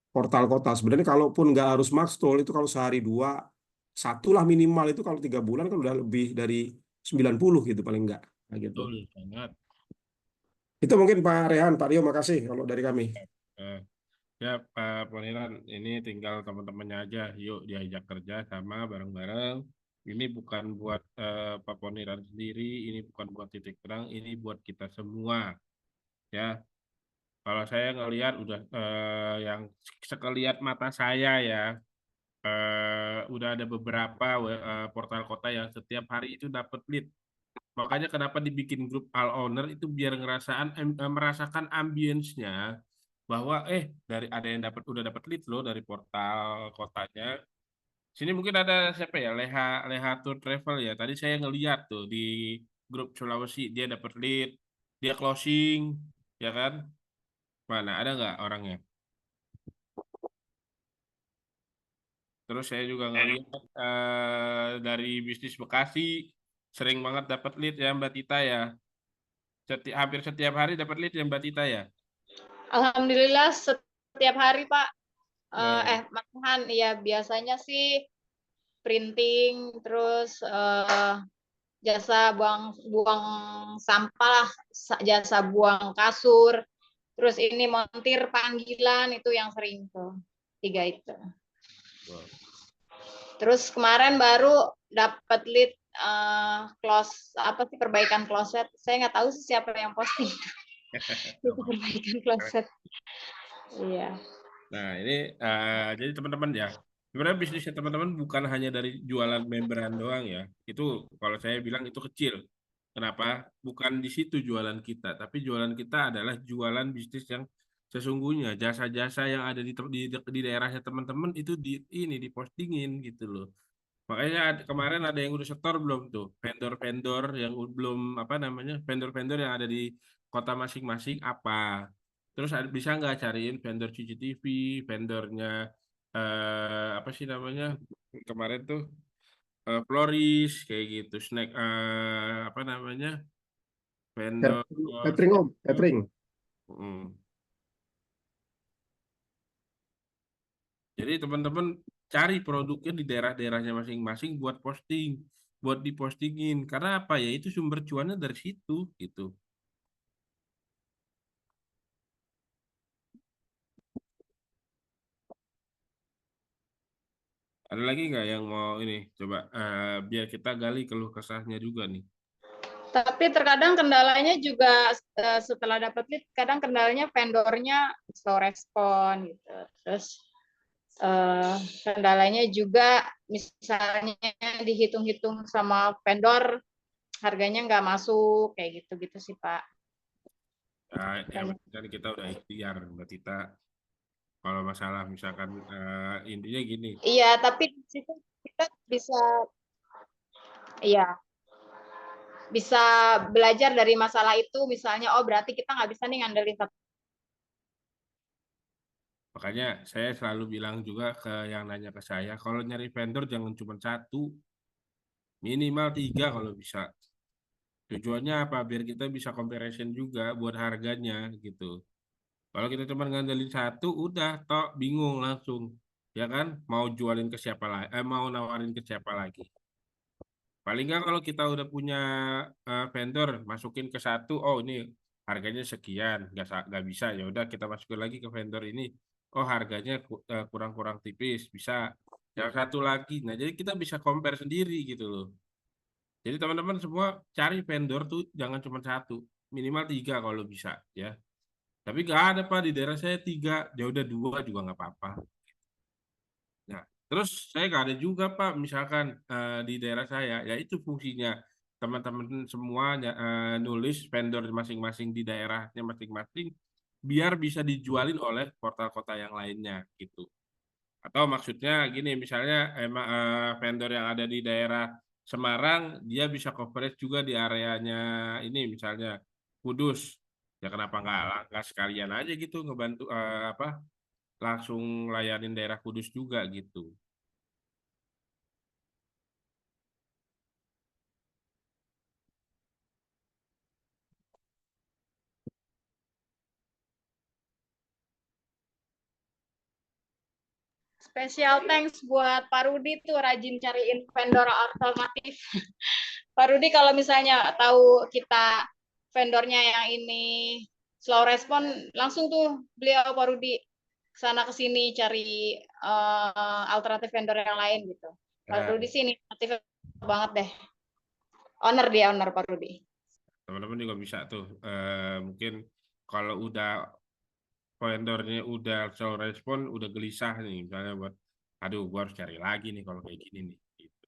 portal kota. Sebenarnya kalaupun nggak harus Maxtool itu kalau sehari dua, satu lah minimal itu kalau 3 bulan kan udah lebih dari 90 gitu paling nggak. Nah, gitu. Betul banget. Itu mungkin Pak Rehan, Pak Rio, makasih kalau dari kami. Eh, Ya, Pak Poniran, ini tinggal teman-temannya aja. Yuk diajak kerja sama bareng-bareng. Ini bukan buat Pak Poniran sendiri, ini bukan buat titik terang, ini buat kita semua. Ya, kalau saya ngelihat udah yang sekelihat mata saya ya, udah ada beberapa portal kota yang setiap hari itu dapat lead. Makanya kenapa dibikin grup all owner itu biar merasakan ambience-nya bahwa dari ada yang udah dapat lead loh dari portal kotanya. Sini mungkin ada siapa ya? Leha Leha Tour Travel ya. Tadi saya ngeliat tuh di grup Sulawesi dia dapat lead, dia closing, ya kan? Mana ada nggak orangnya? Terus saya juga ngeliat dari bisnis Bekasi sering banget dapat lead ya Mbak Tita ya. Hampir setiap hari dapat lead ya Mbak Tita ya. Alhamdulillah setiap hari Pak. Nah, Mas Han, ya biasanya sih printing, terus jasa buang sampah lah, jasa buang kasur, terus ini montir panggilan itu yang sering tuh, 3 itu. Terus kemarin baru dapat lead close apa sih perbaikan kloset. Saya nggak tahu sih siapa yang posting itu perbaikan kloset. Iya. Nah, ini jadi teman-teman ya, sebenarnya bisnisnya teman-teman bukan hanya dari jualan memberan doang ya. Itu kalau saya bilang itu kecil. Kenapa? Bukan di situ jualan kita, tapi jualan kita adalah jualan bisnis yang sesungguhnya jasa-jasa yang ada di daerahnya teman-teman itu ini dipostingin gitu loh. Makanya kemarin ada yang udah setor belum tuh vendor-vendor yang belum apa namanya vendor-vendor yang ada di kota masing-masing apa. Terus bisa nggak cariin vendor CCTV, vendornya apa sih namanya kemarin tuh Floris kayak gitu, snack apa namanya vendor. Catering, Om, catering. Mm. Jadi teman-teman cari produknya di daerah-daerahnya masing-masing buat posting, buat dipostingin. Karena apa ya? Itu sumber cuannya dari situ gitu. Ada lagi nggak yang mau ini? Coba biar kita gali keluh kesahnya juga nih. Tapi terkadang kendalanya juga setelah dapat lead, kadang kendalanya vendornya slow respon gitu. Terus kendalanya juga misalnya dihitung-hitung sama vendor harganya nggak masuk kayak gitu-gitu sih Pak. Nah, yang kan kita udah ikhtiar, Mbak Tita. Kalau masalah misalkan intinya gini. Iya, tapi di situ kita bisa belajar dari masalah itu. Misalnya, oh berarti kita nggak bisa nih ngandelin satu. Makanya saya selalu bilang juga ke yang nanya ke saya, kalau nyari vendor jangan cuma satu, minimal 3 kalau bisa. Tujuannya apa? Biar kita bisa comparison juga buat harganya gitu. Kalau kita cuma ngandelin satu, udah tok bingung langsung, ya kan? Mau jualin ke siapa lagi? Mau nawarin ke siapa lagi? Paling nggak kalau kita udah punya vendor, masukin ke satu, oh ini harganya sekian, nggak bisa, ya udah kita masukin lagi ke vendor ini, oh harganya kurang-kurang tipis, bisa. Yang satu lagi, nah jadi kita bisa compare sendiri gitu loh. Jadi teman-teman semua cari vendor tuh jangan cuma satu, minimal 3 kalau bisa ya. Tapi nggak ada Pak di daerah saya 3, ya udah 2 juga nggak apa-apa. Nah, terus saya nggak ada juga Pak, misalkan di daerah saya, ya itu fungsinya teman-teman semuanya nulis vendor masing-masing di daerahnya masing-masing, biar bisa dijualin oleh portal kota yang lainnya gitu. Atau maksudnya gini, misalnya vendor yang ada di daerah Semarang, dia bisa coverage juga di areanya ini, misalnya Kudus. Ya kenapa nggak sekalian aja gitu ngebantu langsung layanin daerah Kudus juga gitu. Special thanks buat Pak Rudi tuh rajin cariin vendor alternatif. Pak Rudi kalau misalnya tahu kita vendornya yang ini slow respon, langsung tuh beliau Pak Rudi sana ke sini cari alternatif vendor yang lain gitu. Pak Rudi sini aktif banget deh. Owner Pak Rudi. Teman-teman juga bisa tuh mungkin kalau udah vendornya udah slow respon, udah gelisah nih misalnya buat aduh gua harus cari lagi nih kalau kayak gini nih gitu.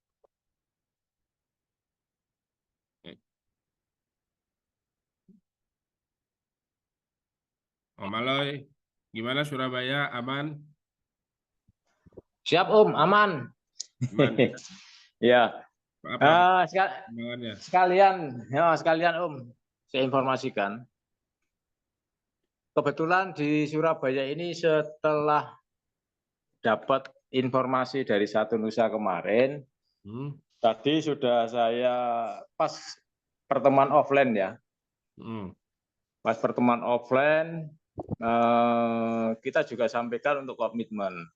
Om Aloy, gimana Surabaya, aman? Siap Om, aman. Ya. Sekalian Om, saya informasikan. Kebetulan di Surabaya ini setelah dapat informasi dari Satu Nusa kemarin, tadi sudah saya pas pertemuan offline ya. Pas pertemuan offline, kita juga sampaikan untuk komitmen.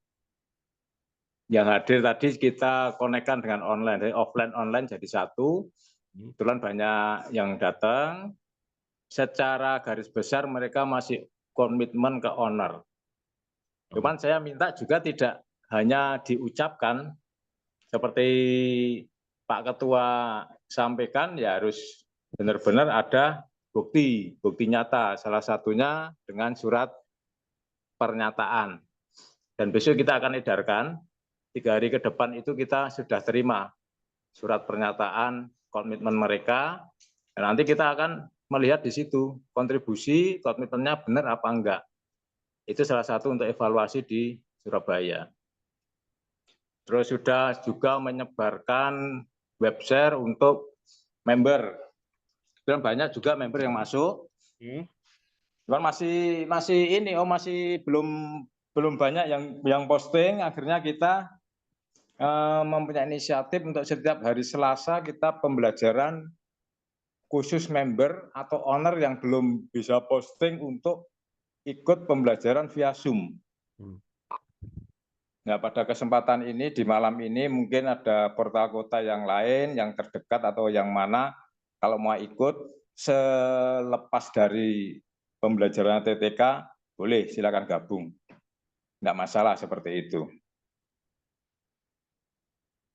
Yang hadir tadi kita konekkan dengan online, dari offline online jadi satu. Kebetulan banyak yang datang. Secara garis besar mereka masih komitmen ke owner. Cuman saya minta juga tidak hanya diucapkan seperti Pak Ketua sampaikan, ya harus benar-benar ada bukti nyata. Salah satunya dengan surat pernyataan. Dan besok kita akan edarkan. 3 hari ke depan itu kita sudah terima surat pernyataan komitmen mereka. Dan nanti kita akan melihat di situ kontribusi komitmennya benar apa enggak. Itu salah satu untuk evaluasi di Surabaya. Terus sudah juga menyebarkan web share untuk member. Dan banyak juga member yang masuk. Cuman masih ini masih belum banyak yang posting. Akhirnya kita mempunyai inisiatif untuk setiap hari Selasa kita pembelajaran khusus member atau owner yang belum bisa posting untuk ikut pembelajaran via Zoom. Nah, pada kesempatan ini, di malam ini mungkin ada portal kota yang lain, yang terdekat atau yang mana, kalau mau ikut, selepas dari pembelajaran TTK, boleh silakan gabung. Nggak masalah seperti itu.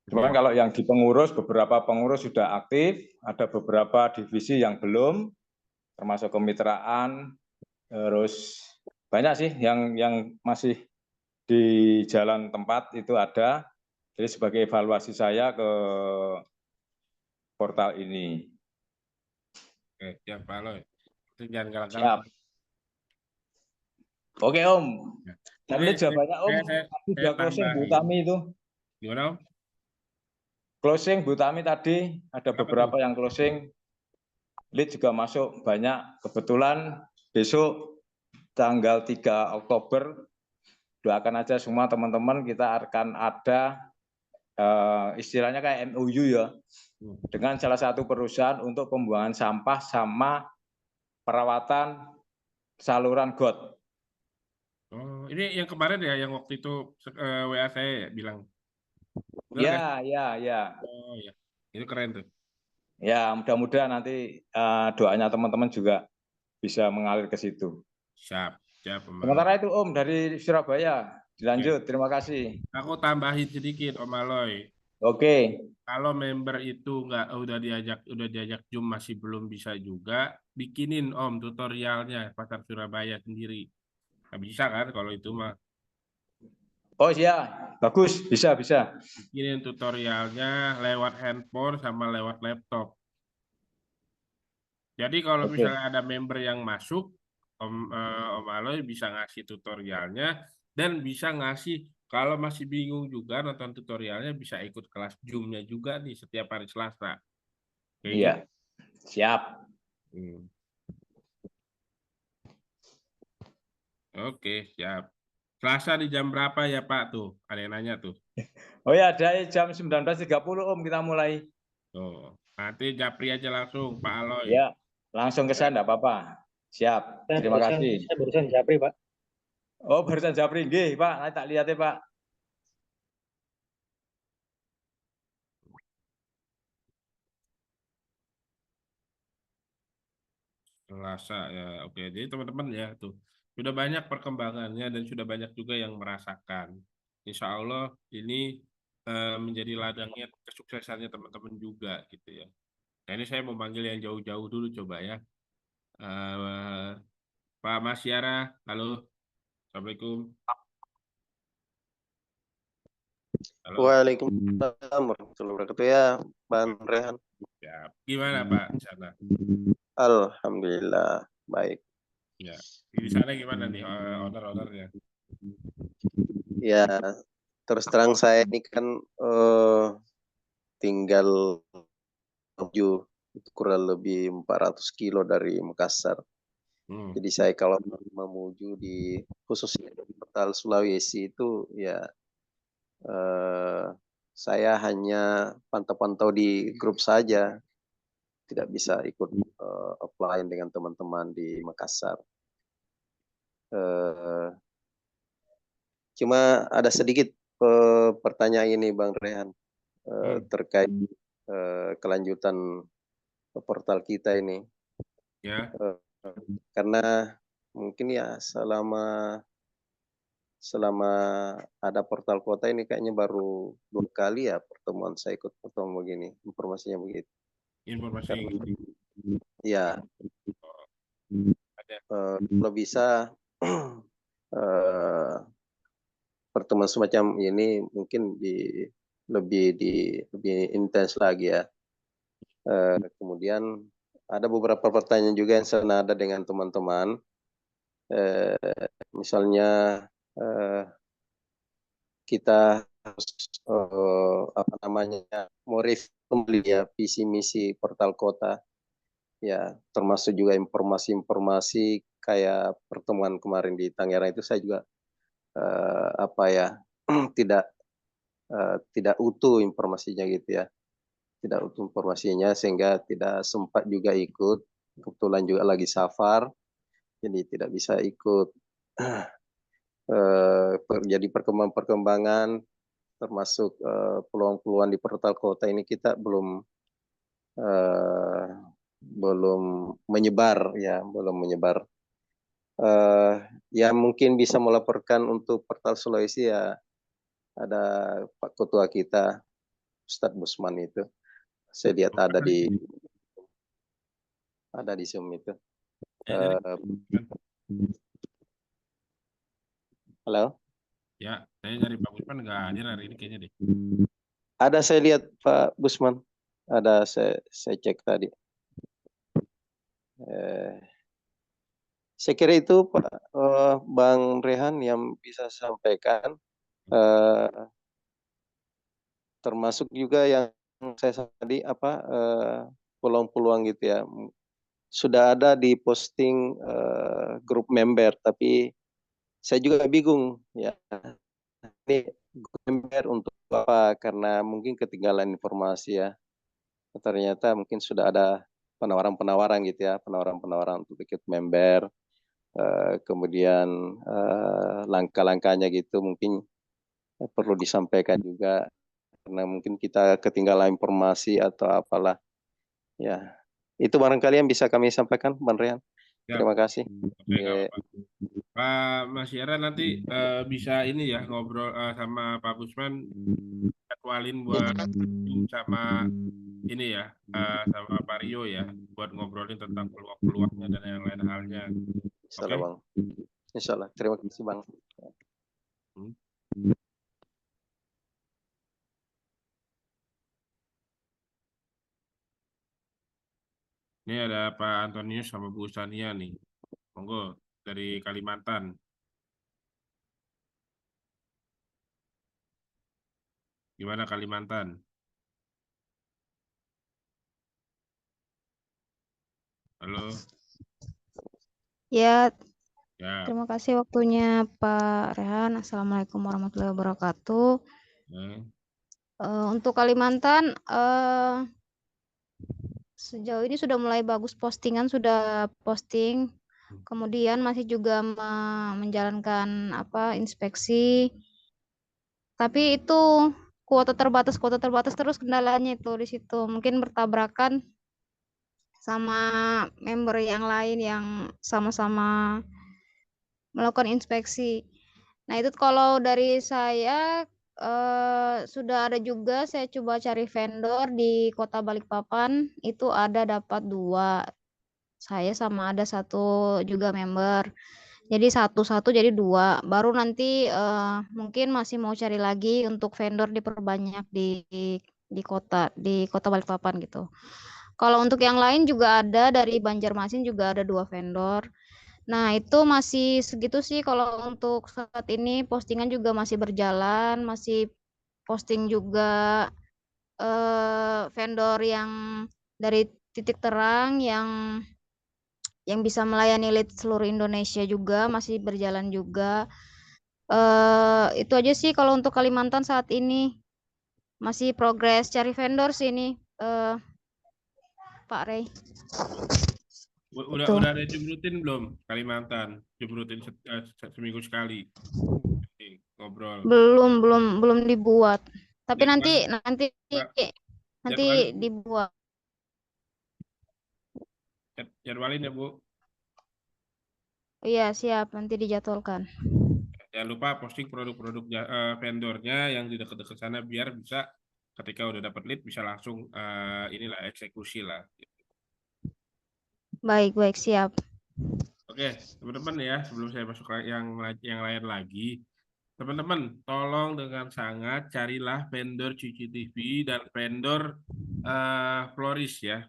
Cuman kalau yang di pengurus, beberapa pengurus sudah aktif, ada beberapa divisi yang belum, termasuk kemitraan, terus banyak sih yang masih di jalan tempat itu ada. Jadi sebagai evaluasi saya ke portal ini. Oke, siap Pak Aloy. Jangan galak-galak. Siap. Oke Om. Dan Ini sudah banyak Om. Sudah closing Bu Tami itu. Gimana Om? Closing Bu Tami tadi ada beberapa yang closing. Lead juga masuk banyak. Kebetulan besok tanggal 3 Oktober doakan aja semua teman-teman, kita akan ada istilahnya kayak MOU ya, dengan salah satu perusahaan untuk pembuangan sampah sama perawatan saluran got. Oh, ini yang kemarin ya, yang waktu itu WA saya bilang. Ya. Oh ya, itu keren tuh. Ya, mudah-mudahan nanti doanya teman-teman juga bisa mengalir ke situ. Siap. Sementara itu Om dari Surabaya, dilanjut. Terima kasih. Aku tambahin sedikit Om Aloy. Oke. Kalau member itu udah diajak Zoom masih belum bisa juga, bikinin Om tutorialnya Pasar Surabaya sendiri. Nggak bisa kan kalau itu mah. Oh iya, bagus, bisa. Bikinin tutorialnya lewat handphone sama lewat laptop. Jadi kalau misalnya ada member yang masuk, Om Aloy bisa ngasih tutorialnya dan bisa ngasih, kalau masih bingung juga nonton tutorialnya, bisa ikut kelas Zoom-nya juga nih setiap hari Selasa. Iya, siap. Oke, siap. Selasa di jam berapa ya Pak tuh? Ada yang nanya tuh. Oh ya, ada jam 19.30 Om kita mulai. Oh, nanti japri aja langsung Pak Aloy. Ya, langsung ke sana, enggak apa-apa. Siap. Terima kasih. Saya barusan japri, Pak. Oh, barusan japri. Nggih, Pak. Saya tak lihat ya, Pak. Selasa ya, oke. Jadi teman-teman ya tuh sudah banyak perkembangannya dan sudah banyak juga yang merasakan. Insya Allah ini menjadi ladangnya kesuksesannya teman-teman juga gitu ya. Nah ini saya mau manggil yang jauh-jauh dulu coba ya. Pak Masyara, halo, assalamualaikum. Halo. Waalaikumsalam warahmatullahi wabarakatuh ya, Bang Rehan. Ya, gimana Pak di sana? Alhamdulillah baik. Ya, di sana gimana nih owner-ownernya? Ya, terus terang saya ini kan tinggal menuju kurang lebih 400 kilo dari Makassar. Jadi saya kalau menuju di khususnya di portal Sulawesi itu ya saya hanya pantau-pantau di grup saja, tidak bisa ikut offline dengan teman-teman di Makassar. Cuma ada sedikit pertanyaan ini Bang Rehan terkait kelanjutan portal kita ini. Ya. Karena mungkin ya selama ada portal kota ini kayaknya baru 2 kali ya pertemuan saya ikut pertemuan begini, informasinya begitu. Informasi ya kalau bisa pertemuan semacam ini mungkin lebih intens lagi ya. Kemudian ada beberapa pertanyaan juga yang senada dengan teman-teman. Misalnya kita harus mau review kembali ya visi misi portal kota ya, termasuk juga informasi-informasi kayak pertemuan kemarin di Tangerang itu saya juga tidak utuh informasinya gitu ya, tidak utuh informasinya sehingga tidak sempat juga ikut, kebetulan juga lagi safar jadi tidak bisa ikut. jadi perkembangan termasuk peluang-peluang di portal kota ini kita belum menyebar ya, belum menyebar. Ya mungkin bisa melaporkan untuk portal Sulawesi ya, ada Pak Ketua kita Ustadz Busman itu, saya lihat ada di Zoom itu. Halo? Ya, saya nyari Pak Busman nggak hadir hari ini kayaknya deh. Ada, saya lihat Pak Busman. Ada, saya cek tadi. Saya kira itu Pak Bang Rehan yang bisa sampaikan. Termasuk juga yang saya tadi peluang-peluang gitu ya. Sudah ada di posting grup member, tapi saya juga bingung ya. Ini grup member untuk apa? Karena mungkin ketinggalan informasi ya. Ternyata mungkin sudah ada penawaran-penawaran gitu ya, penawaran-penawaran untuk ikut member. Kemudian langkah-langkahnya gitu mungkin perlu disampaikan juga, karena mungkin kita ketinggalan informasi atau apalah ya. Itu barangkali yang bisa kami sampaikan, Bang Rehan. Terima kasih. Oke, Pak Mas Yara nanti bisa ini ya ngobrol sama Pak Busman, jadwalin buat sama ini ya, sama Pak Rio ya, buat ngobrolin tentang peluang-peluangnya dan yang lain halnya. Oke, Bang. Insya Allah. Terima kasih, Bang. Ini ada Pak Antonius sama Bu Sania nih. Monggo dari Kalimantan. Gimana Kalimantan? Halo. Ya, Ya. terima kasih waktunya Pak Rehan. Assalamualaikum warahmatullahi wabarakatuh. Untuk Kalimantan, sejauh ini sudah mulai bagus postingan, sudah posting. Kemudian masih juga menjalankan inspeksi. Tapi itu kuota terbatas terus kendalanya itu di situ. Mungkin bertabrakan sama member yang lain yang sama-sama melakukan inspeksi. Nah, itu kalau dari saya sudah ada juga, saya coba cari vendor di Kota Balikpapan, itu ada dapat 2. Saya sama ada 1 juga member. Jadi 1 jadi 2. Baru nanti mungkin masih mau cari lagi untuk vendor diperbanyak di kota Balikpapan gitu. Kalau untuk yang lain juga ada dari Banjarmasin juga ada 2 vendor. Nah, itu masih segitu sih kalau untuk saat ini. Postingan juga masih berjalan, masih posting juga vendor yang dari titik terang yang bisa melayani lead seluruh Indonesia juga masih berjalan juga. Itu aja sih kalau untuk Kalimantan saat ini. Masih progres cari vendor sih ini, Pak Rey. Udah ada jam rutin belum Kalimantan? Jam rutin seminggu sekali. Ngobrol. Belum dibuat. Tapi nanti dibuat. Jadwalin ya, Bu. Iya, siap, nanti dijadwalkan. Jangan lupa posting produk-produk vendornya yang di dekat-dekat sana biar bisa ketika udah dapat lead bisa langsung eksekusi lah. Baik, siap. Oke, teman-teman ya, sebelum saya masuk ke yang lain lagi, teman-teman tolong dengan sangat carilah vendor CCTV dan vendor florist ya.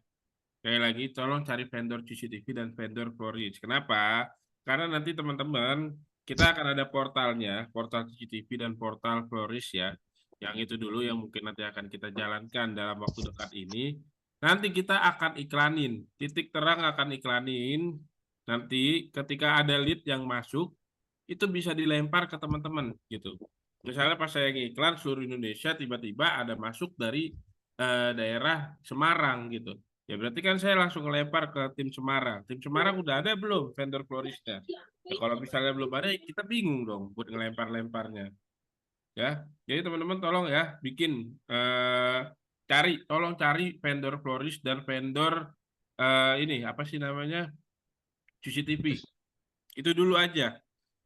Sekali lagi, tolong cari vendor CCTV dan vendor florist. Kenapa? Karena nanti teman-teman, kita akan ada portalnya, portal CCTV dan portal florist ya. Yang itu dulu yang mungkin nanti akan kita jalankan dalam waktu dekat ini. Nanti kita akan iklanin, titik terang akan iklanin. Nanti ketika ada lead yang masuk, itu bisa dilempar ke teman-teman gitu. Misalnya pas saya ngiklan seluruh Indonesia, tiba-tiba ada masuk dari daerah Semarang gitu. Ya berarti kan saya langsung ngelempar ke tim Semarang. Tim Semarang udah ada belum vendor floristnya? Ya, kalau misalnya belum ada, kita bingung dong buat ngelempar-lemparnya. Ya, jadi teman-teman tolong ya bikin tolong cari vendor florist dan vendor ini apa sih namanya CCTV. Itu dulu aja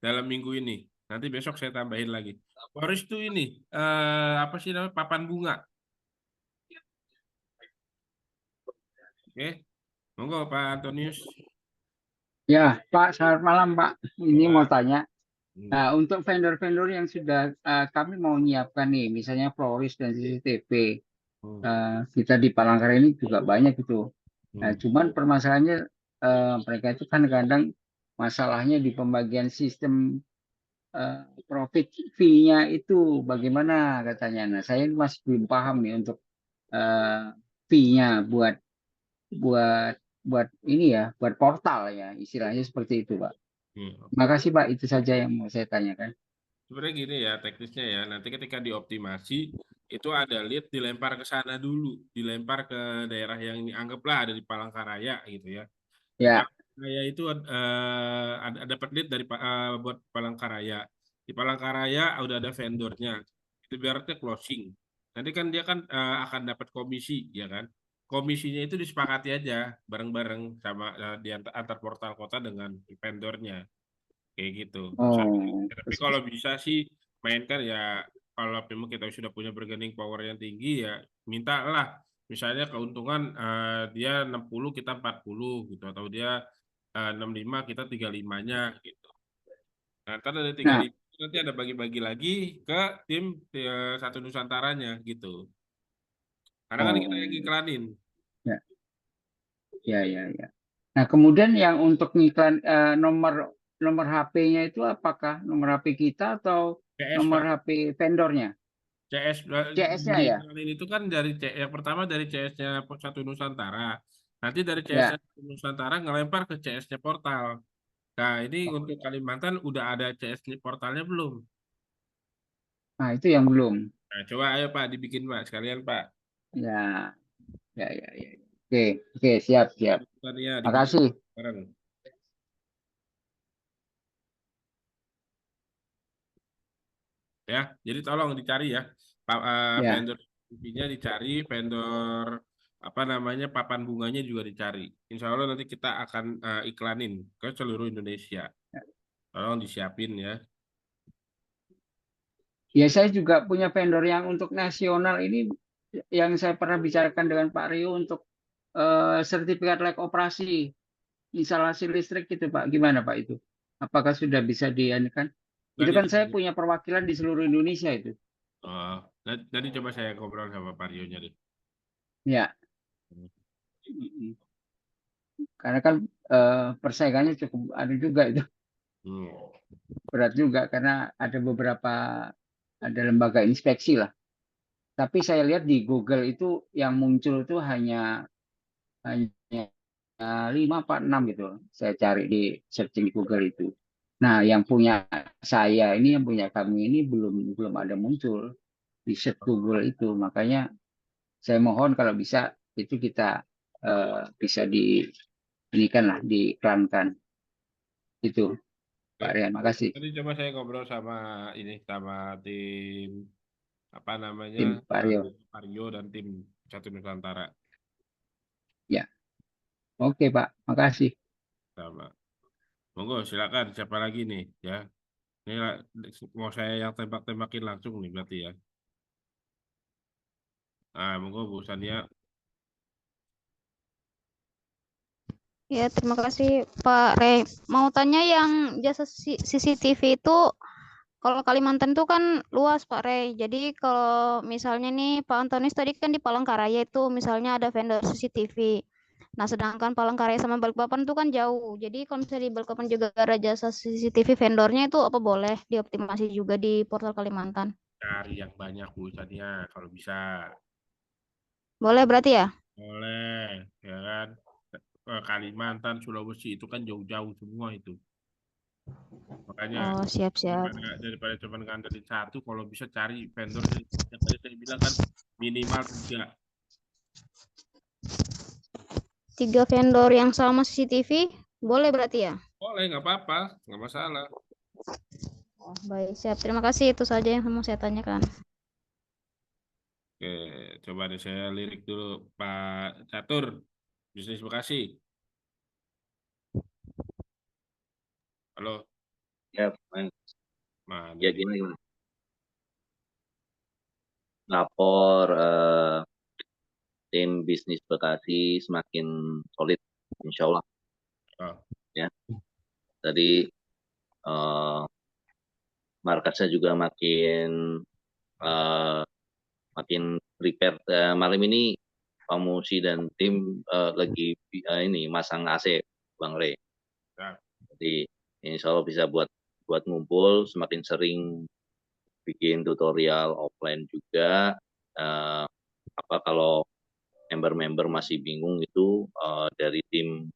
dalam minggu ini. Nanti besok saya tambahin lagi. Florist tuh ini apa sih namanya papan bunga. Oke, monggo Pak Antonius. Ya, Pak, selamat malam, Pak. Ini mau tanya. Nah, untuk vendor-vendor yang sudah kami mau nyiapkan nih, misalnya florist dan CCTV, kita di Palangkaraya ini juga banyak itu. Nah, cuman permasalahannya mereka itu kan kadang masalahnya di pembagian sistem profit fee-nya itu bagaimana katanya. Nah, saya masih belum paham nih untuk fee-nya buat ini ya, buat portal ya, istilahnya seperti itu, Pak. Terima kasih, Pak. Itu saja yang mau saya tanyakan. Sebenarnya gini ya teknisnya ya, nanti ketika dioptimasi itu ada lead dilempar ke sana dulu, dilempar ke daerah yang ini anggaplah ada di Palangkaraya gitu ya. Ya. Palangkaraya itu ada dapat lead dari buat Palangkaraya. Di Palangkaraya udah ada vendornya, itu berarti closing. Nanti kan dia kan akan dapat komisi ya kan. Komisinya itu disepakati aja bareng-bareng sama di antar portal kota dengan vendornya kayak gitu. Tapi kalau bisa sih mainkan ya kalau memang kita sudah punya bargaining power yang tinggi ya mintalah misalnya keuntungan dia 60 kita 40 gitu atau dia 65 kita 35-nya gitu. Nah, ntar dari 35 nanti ada bagi-bagi lagi ke tim Satu Nusantaranya gitu. Karena kan kita yang iklanin. Ya. Nah, kemudian yang untuk ngiklan nomor HP-nya itu apakah nomor HP kita atau CS, nomor Pak. HP vendornya? CS-nya ya. Itu kan dari yang pertama dari CS-nya Satu Nusantara. Nanti dari CS-nya Satu Nusantara ngelempar ke CS-nya portal. Nah, ini untuk Kalimantan udah ada CS portalnya belum? Nah, itu yang belum. Nah, coba ayo Pak dibikin Pak sekalian Pak. Ya. Oke, siap. Makasih. Ya, jadi tolong dicari ya. Vendor TV-nya dicari, vendor apa namanya papan bunganya juga dicari. Insya Allah nanti kita akan iklanin ke seluruh Indonesia. Tolong disiapin ya. Ya, saya juga punya vendor yang untuk nasional ini yang saya pernah bicarakan dengan Pak Rio untuk sertifikat layak operasi instalasi listrik gitu Pak. Gimana Pak itu? Apakah sudah bisa dianikan? Itu kan saya punya perwakilan di seluruh Indonesia itu. Nanti coba saya ngobrol sama Pak Rio-nya deh. Ya. Karena kan persaingannya cukup ada juga itu. Berat juga karena ada ada lembaga inspeksi lah. Tapi saya lihat di Google itu yang muncul itu hanya 5 apa 6 gitu. Saya cari di searching di Google itu. Nah, yang punya saya ini, yang punya kami ini belum ada muncul di search Google itu. Makanya saya mohon kalau bisa itu kita bisa diiklankan. Itu Pak Rian, makasih. Tadi coba saya ngobrol sama tim apa namanya tim Pak Rio dan tim Satu Nusantara. Ya, oke Pak, makasih. Sama. Monggo silakan siapa lagi nih ya. Ini mau saya yang tembak-tembakin langsung nih berarti ya. Monggo Bu Sania. Ya, terima kasih Pak Rey. Mau tanya yang jasa CCTV itu, kalau Kalimantan itu kan luas Pak Rey. Jadi kalau misalnya nih Pak Antonis tadi kan di Palangkaraya itu misalnya ada vendor CCTV. Nah, sedangkan Palangkaraya sama Balikpapan itu kan jauh. Jadi kalau misalnya di Balikpapan juga ada jasa CCTV vendornya itu apa boleh dioptimasi juga di portal Kalimantan? Cari yang banyak Bu Sania kalau bisa. Boleh berarti ya? Boleh, ya kan. Kalimantan, Sulawesi itu kan jauh-jauh semua itu. Makanya siap. Daripada cuma ngandelin satu, kalau bisa cari vendor yang tadi saya bilang kan minimal 3. 3 vendor yang sama CCTV boleh berarti ya? Boleh, nggak apa-apa, nggak masalah. Oh, baik, siap. Terima kasih, itu saja yang mau saya tanyakan. Oke, coba deh saya lirik dulu Pak Catur, Bisnis Bekasi. Halo, Ya, Bang. mana Ya nih? gimana? Lapor tim bisnis Bekasi semakin solid, insya Allah. Oh, Ya, tadi eh, marketnya juga eh, makin prepare. Malam ini Pak Musi dan tim lagi ini masang AC, Bang Rey. ya. Jadi insya Allah bisa buat ngumpul, semakin sering bikin tutorial offline juga. Apa kalau member-member masih bingung itu dari tim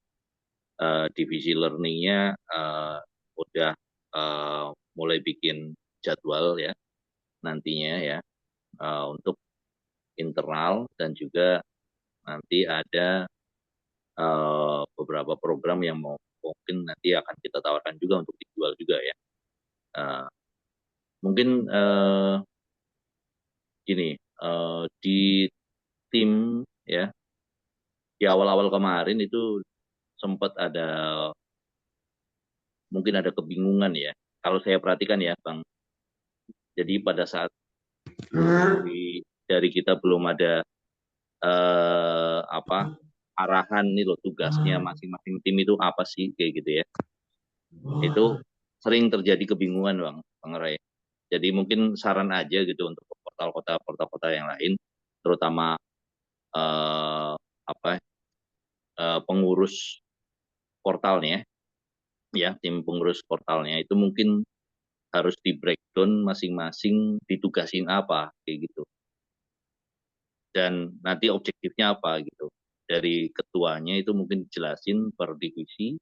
divisi learningnya udah mulai bikin jadwal ya nantinya ya untuk internal dan juga nanti ada beberapa program yang mungkin nanti akan kita tawarkan juga untuk dijual juga ya. Mungkin gini di tim ya di awal-awal kemarin itu sempat mungkin ada kebingungan ya. Kalau saya perhatikan ya, Bang. Jadi pada saat dari kita belum ada arahan nih loh tugasnya masing-masing tim itu apa sih kayak gitu ya. Itu sering terjadi kebingungan, Bang Ray. Jadi mungkin saran aja gitu untuk portal-kota yang lain, terutama eh, pengurus portalnya ya, tim pengurus portalnya itu mungkin harus di breakdown masing-masing ditugasin apa kayak gitu dan nanti objektifnya apa gitu dari ketuanya itu mungkin dijelasin per divisi.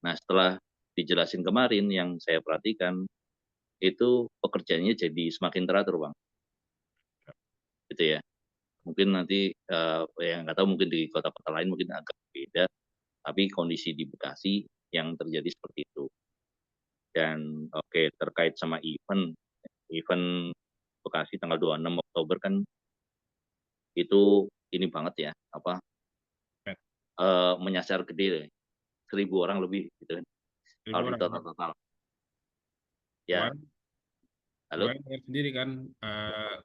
Nah setelah dijelasin kemarin yang saya perhatikan itu pekerjaannya jadi semakin teratur Bang gitu ya. Mungkin nanti yang nggak tahu mungkin di kota-kota lain mungkin agak beda, tapi kondisi di Bekasi yang terjadi seperti itu. Dan oke, terkait sama event Bekasi tanggal 26 Oktober kan itu ini banget ya menyasar gede 1.000 orang lebih gitu kan kalau di total ya. Halo. Kemarin dengar sendiri kan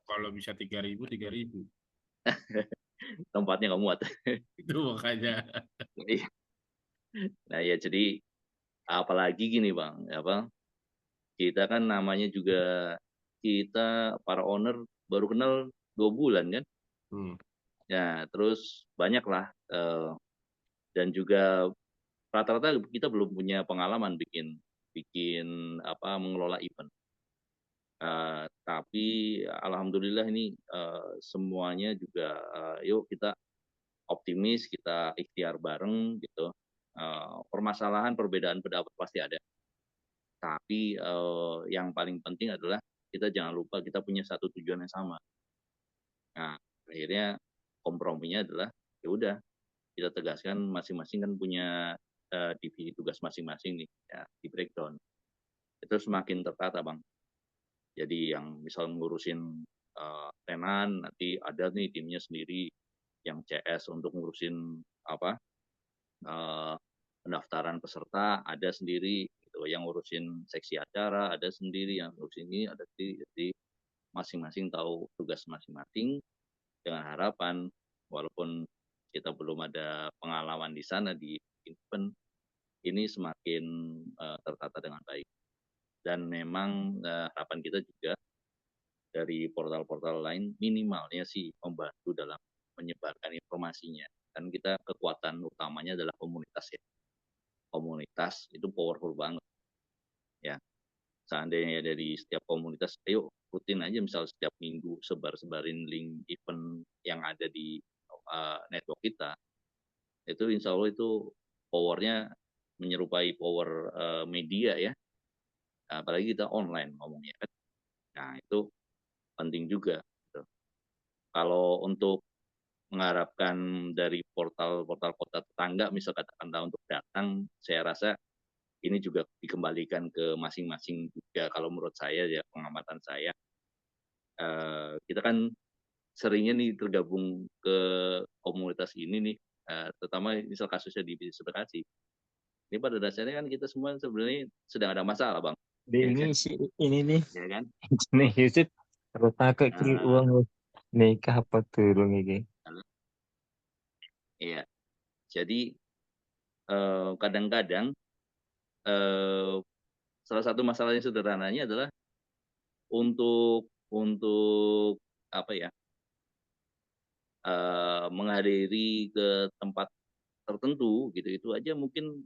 kalau bisa 3.000 3.000. Tempatnya nggak muat. Itu makanya. Nah ya jadi apalagi gini Bang kita kan namanya juga kita para owner baru kenal 2 bulan kan. Ya terus banyak lah dan juga rata-rata kita belum punya pengalaman bikin mengelola event. Tapi alhamdulillah ini semuanya juga yuk kita optimis, kita ikhtiar bareng gitu. Permasalahan perbedaan pendapat pasti ada. Tapi yang paling penting adalah kita jangan lupa kita punya satu tujuan yang sama. Nah, akhirnya komprominya adalah ya udah kita tegaskan masing-masing kan punya divisi tugas masing-masing nih ya di breakdown. Itu semakin tertata Bang. Jadi yang misal ngurusin tenan nanti ada nih timnya sendiri yang CS untuk ngurusin pendaftaran peserta ada sendiri gitu. Yang ngurusin seksi acara ada sendiri, yang ngurusin ini ada sendiri. Jadi masing-masing tahu tugas masing-masing dengan harapan walaupun kita belum ada pengalaman di sana di event ini semakin tertata dengan baik. Dan memang harapan kita juga dari portal-portal lain minimalnya sih membantu dalam menyebarkan informasinya. Kan kita kekuatan utamanya adalah komunitas ya. Komunitas itu powerful banget. Ya. Seandainya dari setiap komunitas, ayo rutin aja misal setiap minggu sebarin link event yang ada di network kita. Itu insya Allah itu powernya menyerupai power media ya. Apalagi kita online ngomongnya kan. Nah itu penting juga. Gitu. Kalau untuk mengharapkan dari portal kota tetangga, misal katakanlah untuk datang, saya rasa ini juga dikembalikan ke masing-masing juga. Kalau menurut saya ya, pengamatan saya, kita kan seringnya nih tergabung ke komunitas ini nih, terutama misal kasusnya di Bisnis Bekasi. Ini pada dasarnya kan kita semua sebenarnya sedang ada masalah, Bang. Ya Ini kan? sih ini nih Ya kan? nih Yusuf terus takut ki Nah, uang nikah apa turun ini. iya. Jadi kadang-kadang salah satu masalahnya sederhananya adalah untuk apa ya, menghadiri ke tempat tertentu gitu, itu aja mungkin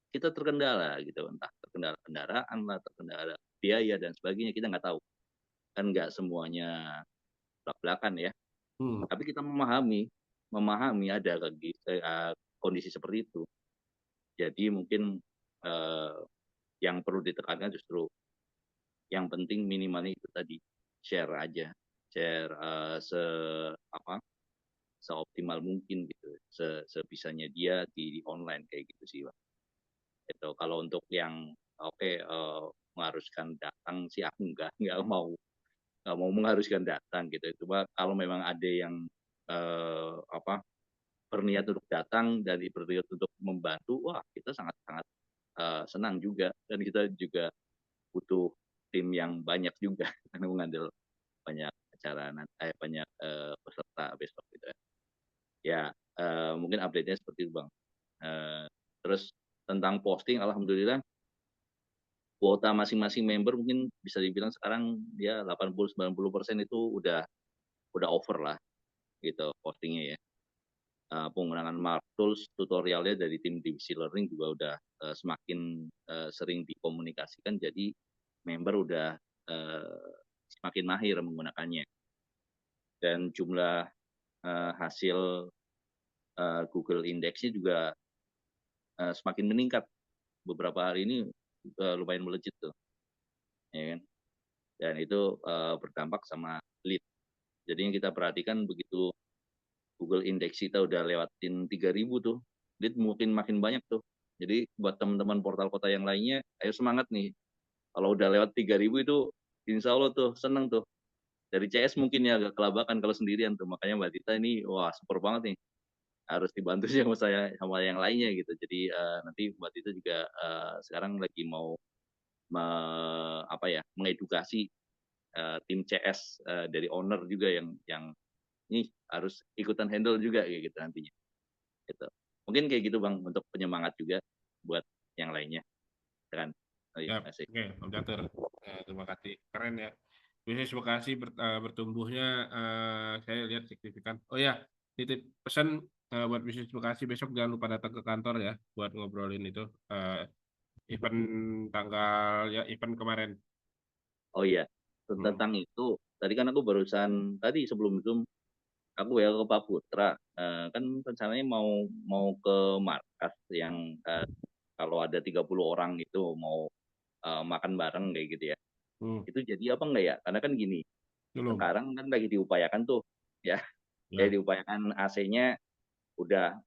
kita terkendala gitu, entah terkendala kendaraan lah, terkendala biaya dan sebagainya, kita nggak tahu. Kan nggak semuanya belak-belakan ya. Tapi kita memahami ada kondisi seperti itu. Jadi mungkin yang perlu ditekankan justru yang penting minimalnya itu tadi, share aja, share seoptimal mungkin gitu, sebisanya dia di online kayak gitu sih, Bang. Itu kalau untuk yang mengharuskan datang sih aku nggak mau mengharuskan datang gitu. Cuma kalau memang ada yang berniat untuk datang dan berniat untuk membantu, wah kita sangat-sangat senang juga, dan kita juga butuh tim yang banyak juga karena mengandalkan banyak acara banyak peserta besok gitu ya. Mungkin update-nya seperti itu, Bang. Terus tentang posting, alhamdulillah kuota masing-masing member mungkin bisa dibilang sekarang ya 80-90% itu udah over lah gitu postingnya ya. Penggunaan Mark Tools tutorialnya dari tim divisi learning juga udah semakin sering dikomunikasikan, jadi member udah semakin mahir menggunakannya, dan jumlah hasil Google Index-nya juga semakin meningkat. Beberapa hari ini lumayan melejit tuh, ya kan? Dan itu berdampak sama lead. Jadi yang kita perhatikan begitu Google Index kita udah lewatin 3.000 tuh, lead mungkin makin banyak tuh. Jadi buat teman-teman portal kota yang lainnya, ayo semangat nih. Kalau udah lewat 3.000 itu, insya Allah tuh seneng tuh. Dari CS mungkin ya agak kelabakan kalau sendirian tuh. Makanya Mbak Tita ini, wah super banget nih. Harus dibantu sih sama yang lainnya gitu. Jadi nanti Mbak Tita juga sekarang lagi mau mengedukasi tim CS dari owner juga yang ini harus ikutan handle juga kayak gitu nantinya. Gitu. Mungkin kayak gitu, Bang, untuk penyemangat juga buat yang lainnya. Kan? Oke, Om Catur. Terima kasih. Keren ya. Bisnis Bekasi bertumbuhnya saya lihat signifikan. Oh ya, titip pesan buat Bisnis Bekasi, besok jangan lupa datang ke kantor ya buat ngobrolin itu event kemarin. Oh iya, tentang itu tadi kan aku barusan tadi sebelum Zoom aku ya ke Pak Putra, kan rencananya mau ke markas yang kalau ada 30 orang itu mau makan bareng kayak gitu ya. Itu jadi apa enggak ya? Karena kan gini, sekarang kan lagi diupayakan tuh ya. Kayak diupayakan AC-nya udah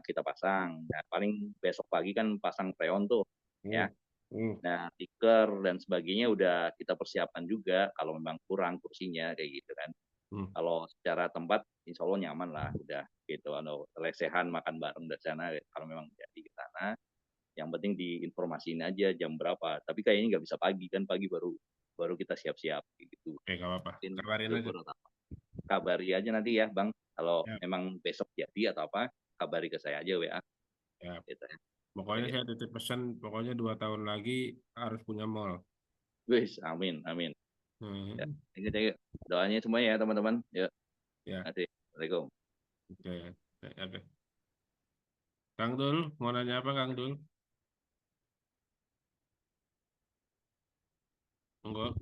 kita pasang. Nah, paling besok pagi kan pasang freon tuh ya. Nah, stiker dan sebagainya udah kita persiapkan juga kalau memang kurang kursinya kayak gitu kan. Kalau secara tempat insya Allah nyaman lah udah gitu. Lesehan makan bareng dari sana kalau memang jadi ke sana. Yang penting diinformasiin aja jam berapa. Tapi kayaknya nggak bisa pagi kan, pagi baru kita siap-siap gitu. Oke, nggak apa-apa. Kabarin aja. Kabari aja nanti ya, Bang. Kalau memang besok jadi atau apa, kabari ke saya aja WA. Ya. Gitu ya. Pokoknya saya titip pesan, pokoknya 2 tahun lagi harus punya mall. Wis, amin. Ya, thank you. Doanya semua ya teman-teman. Yuk. Ya. Assalamualaikum. Oke. Kang Dul, mau nanya apa Kang Dul? Monggo.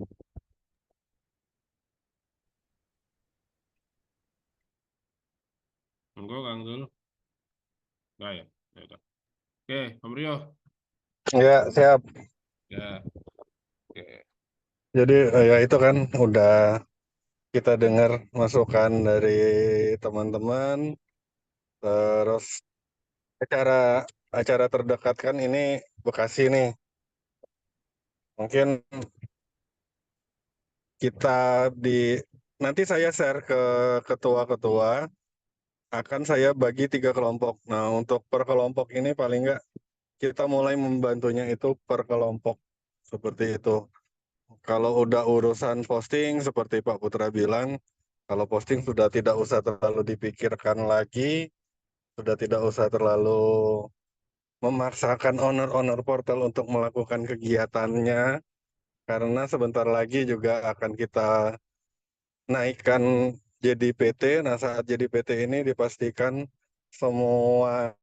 Monggo Kang Dul. Nah ya. Oke, Om Rio. Ya, siap. Ya. Oke. Jadi ya itu kan udah kita dengar masukan dari teman-teman, terus secara acara terdekat kan ini Bekasi nih. Mungkin kita nanti saya share ke ketua-ketua, akan saya bagi 3 kelompok. Nah, untuk per kelompok ini paling nggak kita mulai membantunya itu per kelompok seperti itu. Kalau udah urusan posting seperti Pak Putra bilang, kalau posting sudah tidak usah terlalu dipikirkan lagi, sudah tidak usah terlalu memaksakan owner-owner portal untuk melakukan kegiatannya, karena sebentar lagi juga akan kita naikkan jadi PT. Nah, saat jadi PT ini dipastikan semua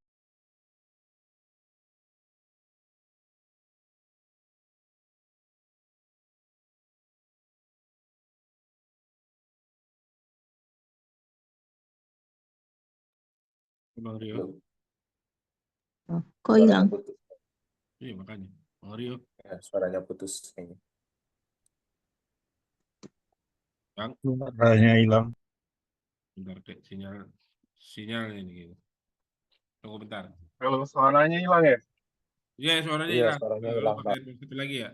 Bang Rio. Kok hilang? Iya makanya. Bang Rio. Ya, suaranya putus kayaknya. Bang. Suaranya hilang. Bentar, kayak sinyal ini gitu. Tunggu bentar. Kalau suaranya hilang ya? Iya, suaranya Iya, hilang. suaranya Lu hilang, Pak. pakai headset lagi ya?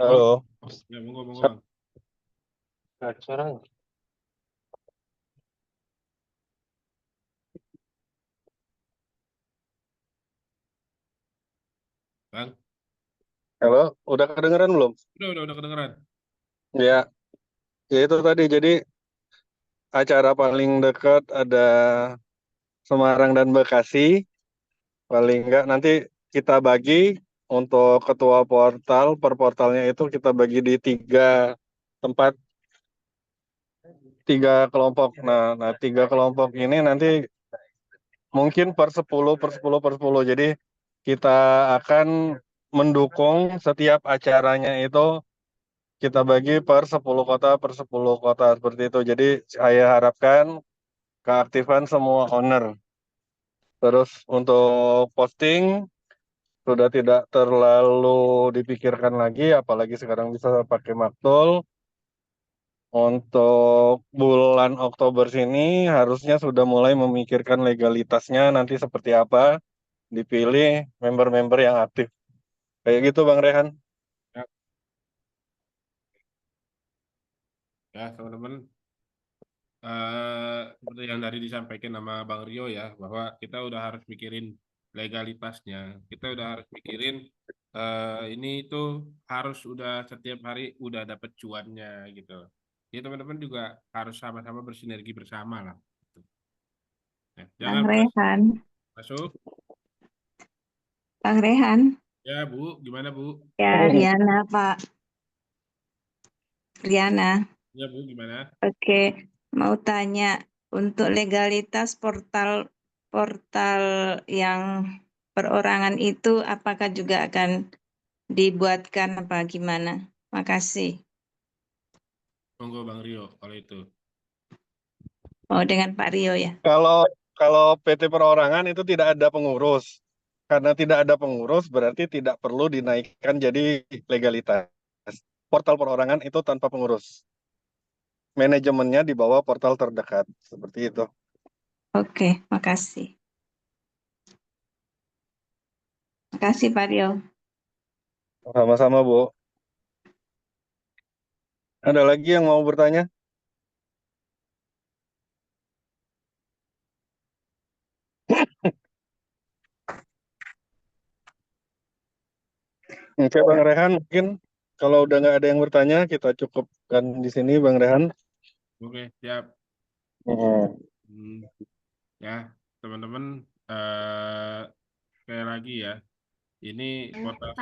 Halo. Ya, monggo Bang. Sekarang Bang. Halo, udah kedengeran belum? Udah kedengeran. Ya, itu tadi. Jadi acara paling dekat ada Semarang dan Bekasi. Paling enggak nanti kita bagi untuk ketua portal, per portalnya itu kita bagi di 3 tempat, 3 kelompok. Nah 3 kelompok ini nanti mungkin per 10, per 10, per 10. Jadi kita akan mendukung setiap acaranya itu kita bagi per 10 kota, per 10 kota seperti itu. Jadi saya harapkan keaktifan semua owner. Terus untuk posting sudah tidak terlalu dipikirkan lagi, apalagi sekarang bisa pakai Maktul. Untuk bulan Oktober sini harusnya sudah mulai memikirkan legalitasnya nanti seperti apa, dipilih member-member yang aktif. Kayak gitu Bang Rehan. Ya, teman-teman. Seperti yang tadi disampaikan sama Bang Rio ya, bahwa kita udah harus mikirin legalitasnya. Kita udah harus mikirin ini itu harus udah setiap hari udah dapet cuannya gitu. Jadi teman-teman juga harus sama-sama bersinergi bersama lah. Ya, jangan Bang Rehan. masuk. Bang Rehan. Ya Bu, gimana Bu? Ya, Riana Pak. Riana. Ya Bu, gimana? Oke, mau tanya untuk legalitas portal yang perorangan itu apakah juga akan dibuatkan apa gimana? Makasih. Monggo Bang Rio kalau itu. Oh, dengan Pak Rio ya. Kalau PT perorangan itu tidak ada pengurus. Karena tidak ada pengurus berarti tidak perlu dinaikkan jadi legalitas. Portal perorangan itu tanpa pengurus. Manajemennya di bawah portal terdekat. Seperti itu. Oke, makasih. Makasih Pak Rio. Sama-sama Bu. Ada lagi yang mau bertanya? Oke Bang Rehan, mungkin kalau udah nggak ada yang bertanya, kita cukupkan di sini Bang Rehan. Oke, siap. Ya, teman-teman, sekali lagi ya, ini portal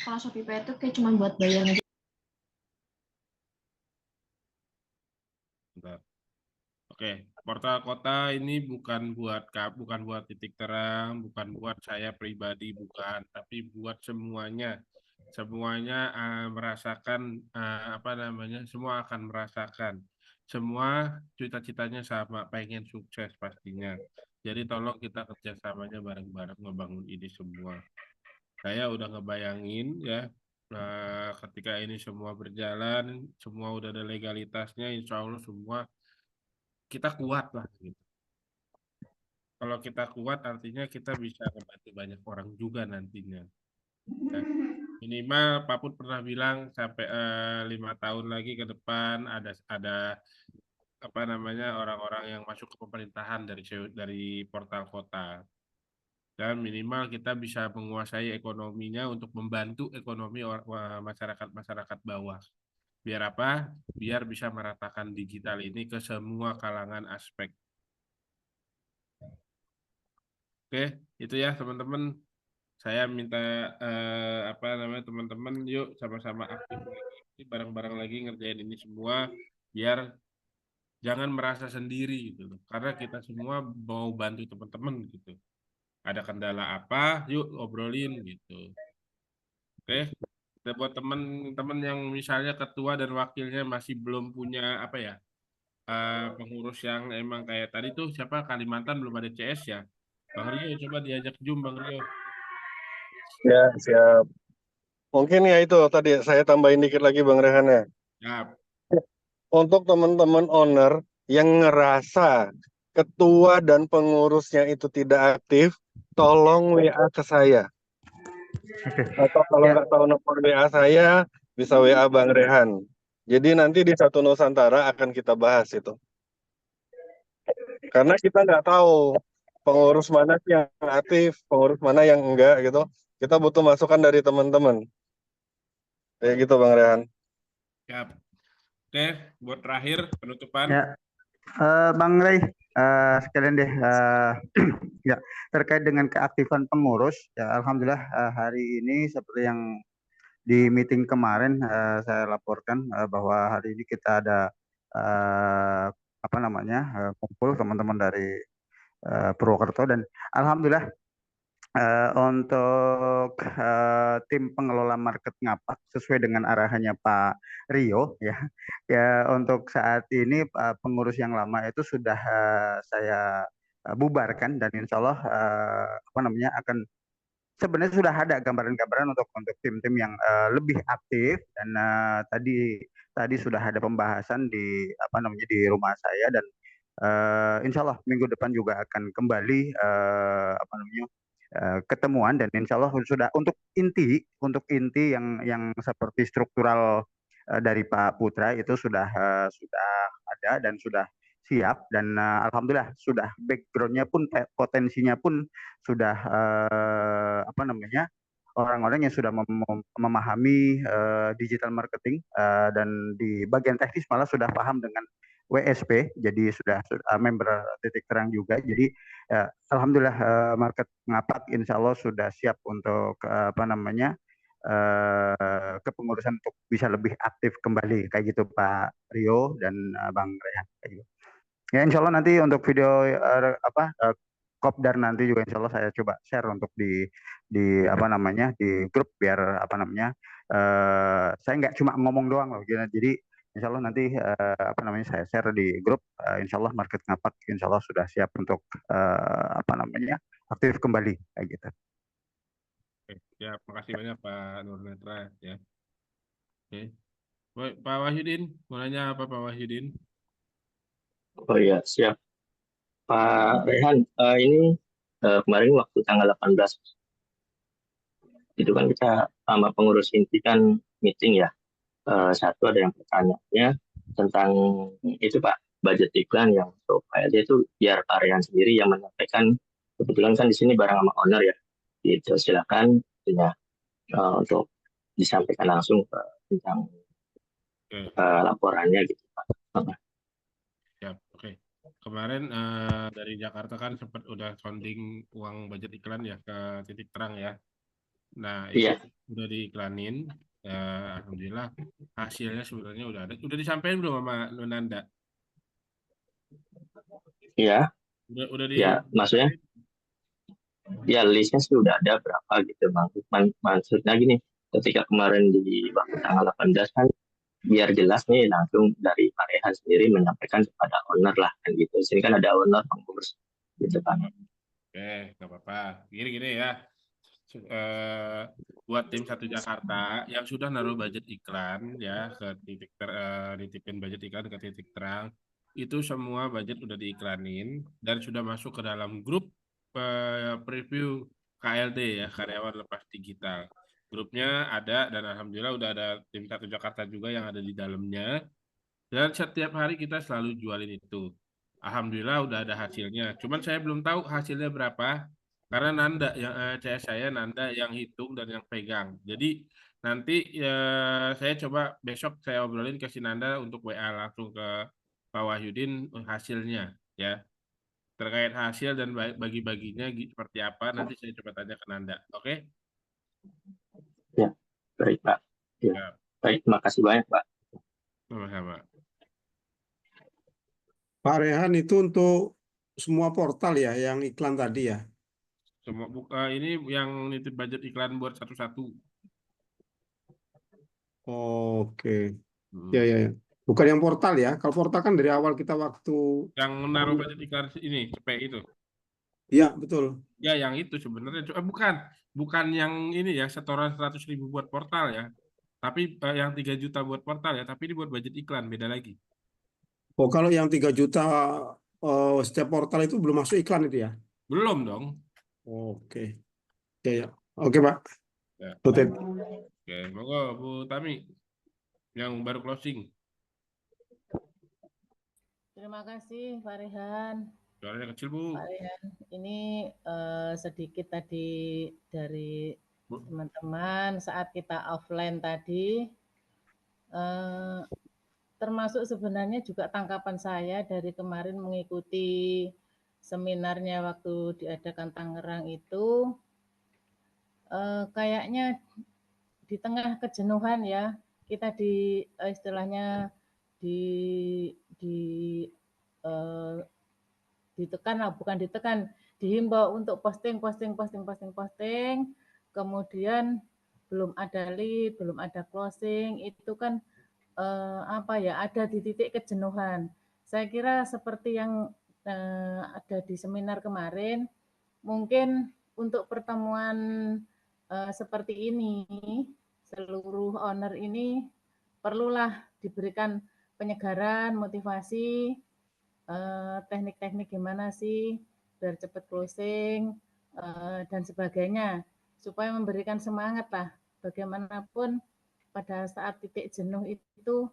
kalau Shopee itu kayak cuma buat bayar aja. Bentar. Oke, portal kota ini bukan buat titik terang, bukan buat saya pribadi, bukan, tapi buat semuanya. Semuanya merasakan apa namanya? Semua akan merasakan. Semua cita-citanya sama, pengen sukses pastinya. Jadi tolong kita kerjasamanya bareng-bareng ngebangun ini semua. Saya udah ngebayangin ya, ketika ini semua berjalan, semua udah ada legalitasnya, insya Allah semua kita kuat lah gitu. Kalau kita kuat artinya kita bisa membantu banyak orang juga nantinya. Ya. Minimal Pak Put pernah bilang sampai 5 tahun lagi ke depan ada apa namanya orang-orang yang masuk ke pemerintahan dari portal kota. Dan minimal kita bisa menguasai ekonominya untuk membantu ekonomi masyarakat bawah. Biar apa? Biar bisa meratakan digital ini ke semua kalangan aspek. Oke, itu ya teman-teman. Saya minta apa namanya teman-teman, yuk sama-sama aktif lagi, bareng-bareng lagi ngerjain ini semua, biar jangan merasa sendiri gitu loh. Karena kita semua mau bantu teman-teman gitu. Ada kendala apa, yuk obrolin gitu. Oke, buat teman-teman yang misalnya ketua dan wakilnya masih belum punya apa ya, pengurus yang emang kayak tadi tuh siapa Kalimantan belum ada CS ya. Bang Rio coba diajak Zoom Bang Rio. Ya, siap. Mungkin ya itu tadi saya tambahin dikit lagi Bang Rehan ya. Siap. Untuk teman-teman owner yang ngerasa ketua dan pengurusnya itu tidak aktif, tolong WA ke saya. Atau kalau nggak tahu nomor WA saya, bisa WA Bang Rehan. Jadi nanti di Satu Nusantara akan kita bahas itu. Karena kita nggak tahu pengurus mana yang aktif, pengurus mana yang enggak gitu. Kita butuh masukan dari teman-teman. Kayak gitu Bang Rehan. Siap. Oke, buat terakhir penutupan. Ya, Bang Rey, sekalian deh, ya terkait dengan keaktifan pengurus, ya Alhamdulillah hari ini seperti yang di meeting kemarin saya laporkan bahwa hari ini kita ada apa namanya kumpul teman-teman dari Purwokerto dan Alhamdulillah untuk tim pengelola market Ngapak sesuai dengan arahannya Pak Rio ya untuk saat ini pengurus yang lama itu sudah saya bubarkan dan insya Allah apa namanya akan sebenarnya sudah ada gambaran-gambaran untuk tim-tim yang lebih aktif dan tadi sudah ada pembahasan di apa namanya di rumah saya dan insya Allah minggu depan juga akan kembali apa namanya ketemuan dan insya Allah sudah untuk inti yang seperti struktural dari Pak Putra itu sudah ada dan sudah siap dan alhamdulillah sudah backgroundnya pun potensinya pun sudah apa namanya orang-orang yang sudah memahami digital marketing dan di bagian teknis malah sudah paham dengan WSP jadi sudah member Titik Terang juga jadi alhamdulillah market Ngapak insya Allah sudah siap untuk apa namanya kepengurusan untuk bisa lebih aktif kembali kayak gitu Pak Rio dan Bang Rehan kayak gitu. Ya insya Allah nanti untuk video Kopdar nanti juga insya Allah saya coba share untuk di apa namanya di grup biar apa namanya saya nggak cuma ngomong doang loh jadi insya Allah nanti apa namanya saya share di grup insya Allah market Ngapak insya Allah sudah siap untuk apa namanya aktif kembali kayak gitu. Oke, ya makasih banyak Pak Nurnetra ya. Oke. Baik, Pak Wahyudin mau nanya apa Pak Wahyudin? Oh iya, siap. Pak Rehan, ini kemarin waktu tanggal 18, itu kan kita sama pengurus inti kan meeting ya. Satu ada yang pertanyaannya tentang itu Pak, budget iklan yang profile itu biar Pak Rehan sendiri yang menyampaikan. Kebetulan kan di sini bareng sama owner ya. Gitu, silakan untuk disampaikan langsung tentang laporannya gitu Pak. Siap, oke. Kemarin dari Jakarta kan sempat udah sounding uang budget iklan ya ke Titik Terang ya. Nah, itu udah diiklanin. Alhamdulillah hasilnya sebenarnya udah ada. Udah disampaikan belum sama Nunanda? Iya. Udah ya, maksudnya ya listnya sih udah ada berapa gitu Bang. Maksudnya gini, ketika kemarin di waktu tanggal 18 kan biar jelas nih langsung dari Pak Rehan sendiri menyampaikan kepada owner lah kan gitu. Sini kan ada owner pengurus gitu kan. Oke, nggak apa-apa. Gini ya. Buat tim Satu Jakarta yang sudah naruh budget iklan ya ke nitipin budget iklan ke Titik Terang itu semua budget udah diiklanin dan sudah masuk ke dalam grup preview KLD ya, karyawan lepas digital. Grupnya ada dan alhamdulillah udah ada tim Tato Jakarta juga yang ada di dalamnya. Dan setiap hari kita selalu jualin itu. Alhamdulillah udah ada hasilnya. Cuman saya belum tahu hasilnya berapa karena Nanda yang CS saya Nanda yang hitung dan yang pegang. Jadi nanti saya coba besok saya obrolin ke si Nanda untuk WA langsung ke Pak Wahyudin hasilnya ya. Terkait hasil dan bagi-baginya seperti apa nanti saya coba tanya ke Nanda. Oke? Ya, baik Pak. Ya. Ya. Baik, terima kasih banyak Pak. Sama-sama. Pak Rehan, itu untuk semua portal ya yang iklan tadi ya? Semua ini yang nitip budget iklan buat satu-satu. Oke. Ya. Bukan yang portal ya. Kalau portal kan dari awal kita waktu Yang menaruh budget iklan ini, CP itu. Iya, betul. Ya, yang itu sebenarnya bukan yang ini ya, setoran 100.000 buat portal ya. Tapi yang 3 juta buat portal ya, tapi ini buat budget iklan, beda lagi. Oh, kalau yang 3 juta setiap portal itu belum masuk iklan itu ya? Belum dong. Oke. Ya. Oke, Pak. Ya. Tutup. Oke, monggo Bu Tami yang baru closing. Terima kasih Pak Rehan. Suaranya kecil Bu. Pak Rehan, ini sedikit tadi dari teman-teman saat kita offline tadi, termasuk sebenarnya juga tangkapan saya dari kemarin mengikuti seminarnya waktu diadakan Tangerang itu, kayaknya di tengah kejenuhan ya, kita istilahnya ditekan lah, bukan ditekan, dihimbau untuk posting, kemudian belum ada lead, belum ada closing, itu kan ada di titik kejenuhan. Saya kira seperti yang ada di seminar kemarin, mungkin untuk pertemuan seperti ini, seluruh owner ini perlulah diberikan penyegaran, motivasi, teknik-teknik gimana sih biar cepat closing dan sebagainya, supaya memberikan semangat lah. Bagaimanapun pada saat titik jenuh itu,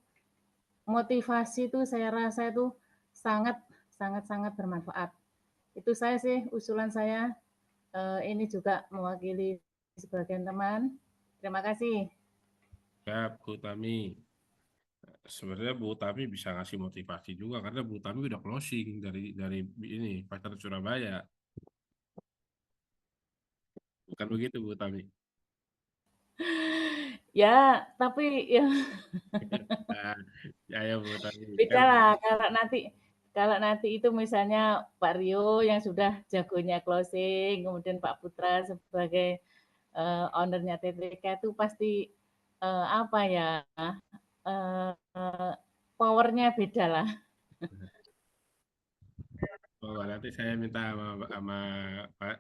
motivasi itu saya rasa itu sangat bermanfaat. Itu saya sih, usulan saya. Ini juga mewakili sebagian teman. Terima kasih. Ya, Bu Tami. Sebenarnya Bu Tami bisa ngasih motivasi juga karena Bu Tami udah closing dari ini Pasar Surabaya. Bukan begitu Bu Tami? Ya, tapi ya ya Bu Tami. Beda lah kalau nanti itu misalnya Pak Rio yang sudah jagonya closing, kemudian Pak Putra sebagai ownernya TTK itu pasti powernya beda lah. Oh, nanti saya minta sama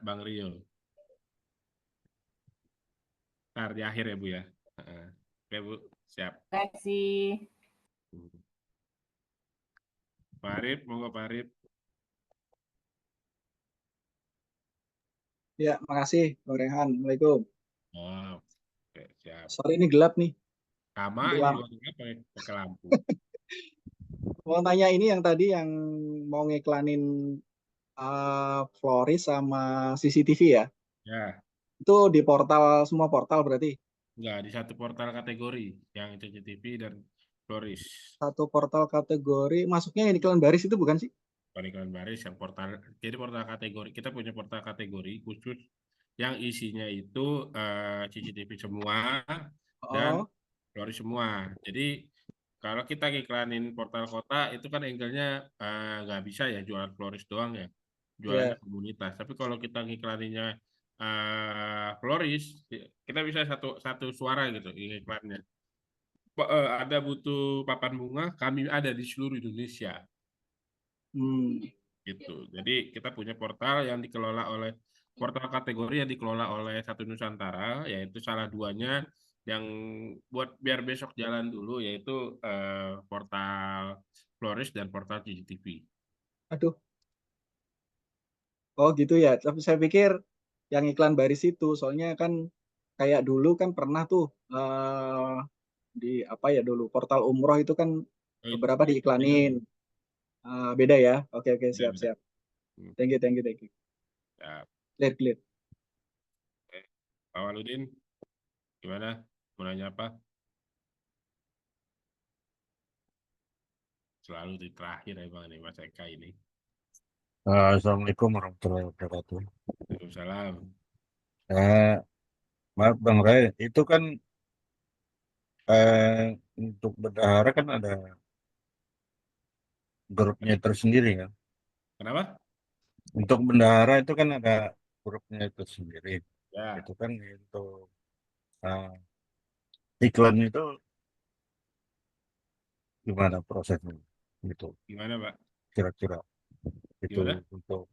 Bang Rio. Ntar di akhir ya Bu ya. Oke Bu, siap. Terima kasih. Pak Arif, monggo Pak Arif. Ya, makasih Bang Rehan. Assalamualaikum. Oh, oke, siap. Sorry ini gelap nih. Sama ini pakai lampu. Mau tanya ini yang tadi yang mau ngiklanin Floris sama CCTV ya? Ya. Itu di portal, semua portal berarti? Enggak, di satu portal kategori yang CCTV dan Floris. Satu portal kategori, masuknya yang iklan baris itu bukan sih? Bukan iklan baris, yang portal. Jadi portal kategori, kita punya portal kategori khusus yang isinya itu CCTV semua dan Floris semua. Jadi kalau kita iklanin portal kota itu kan angle-nya nggak bisa ya jualan Floris doang ya, jualannya komunitas. Tapi kalau kita ngiklaninnya Floris, kita bisa satu suara gitu iklannya. Ada butuh papan bunga, kami ada di seluruh Indonesia. Gitu. Jadi kita punya portal yang dikelola oleh portal kategori yang dikelola oleh Satu Nusantara, yaitu salah duanya yang buat biar besok jalan dulu, yaitu portal Floris dan portal CCTV. Aduh, oh gitu ya. Tapi saya pikir yang iklan baris itu, soalnya kan kayak dulu kan pernah tuh di apa ya dulu portal umroh itu kan beberapa diiklanin. Beda ya. Oke siap. Thank you. Ya. Clear. Pak Waludin, gimana? Mau nanya apa? Selalu di terakhir emang nih Mas Eka ini. Assalamualaikum warahmatullahi wabarakatuh. Waalaikumsalam. Maaf Bang Ray, itu kan untuk bendahara kan ada grupnya tersendiri kan. Kenapa? Untuk bendahara itu kan ada grupnya tersendiri. Ya. Itu kan untuk iklan itu gimana prosesnya? Gitu. Gimana Pak? Kira-kira itu Gimana? untuk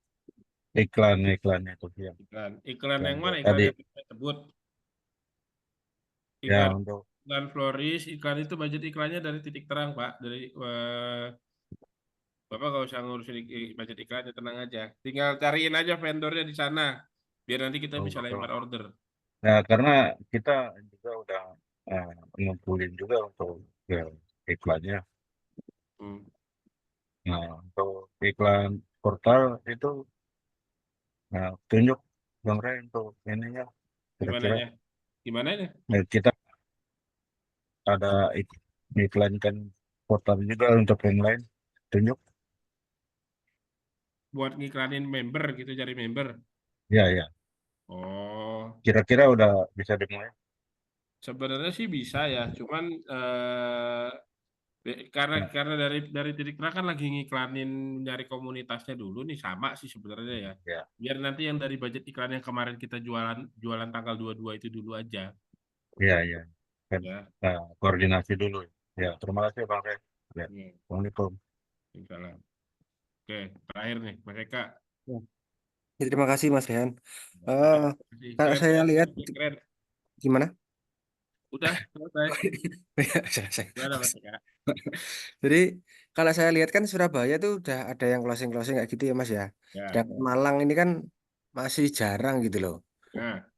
iklannya itu ya. Iklan yang mana? Tadi Iklan yang kita sebut. ya Iklan, untuk iklan Floris, iklan itu budget iklannya dari Titik Terang Pak. Dari Bapak nggak usah ngurusin budget iklannya, tenang aja. Tinggal cariin aja vendornya di sana, biar nanti kita bisa lempar order. Nah, karena kita juga udah ngumpulin juga untuk ya, iklannya. Nah, untuk iklan portal itu tunjuk Bang Ray untuk ininya. Kira-kira Gimana ya? nah, kita ada iklan kan portal juga untuk yang lain. Tunjuk. Buat ngiklanin member gitu, cari member. Ya. Oh. Kira-kira udah bisa dimulai? Sebenarnya sih bisa ya, cuman karena dari Titik Terang kan lagi ngiklanin nyari komunitasnya dulu nih, sama sih sebenarnya ya. Biar nanti yang dari budget iklan yang kemarin kita jualan tanggal 22 itu dulu aja. Iya. Kan, Ya. koordinasi dulu. Ya, terima kasih Bang Ray. Ya. Assalamualaikum. Waalaikumsalam. Oke, terakhir nih, Mas Eka. Ya, terima kasih Mas Rehan. Kalau saya lihat gimana? Udah selesai. Selesai. Gimana Mas Eka? Jadi kalau saya lihat kan Surabaya tuh udah ada yang closing kayak gitu ya Mas ya. Dan Malang ini kan masih jarang gitu loh.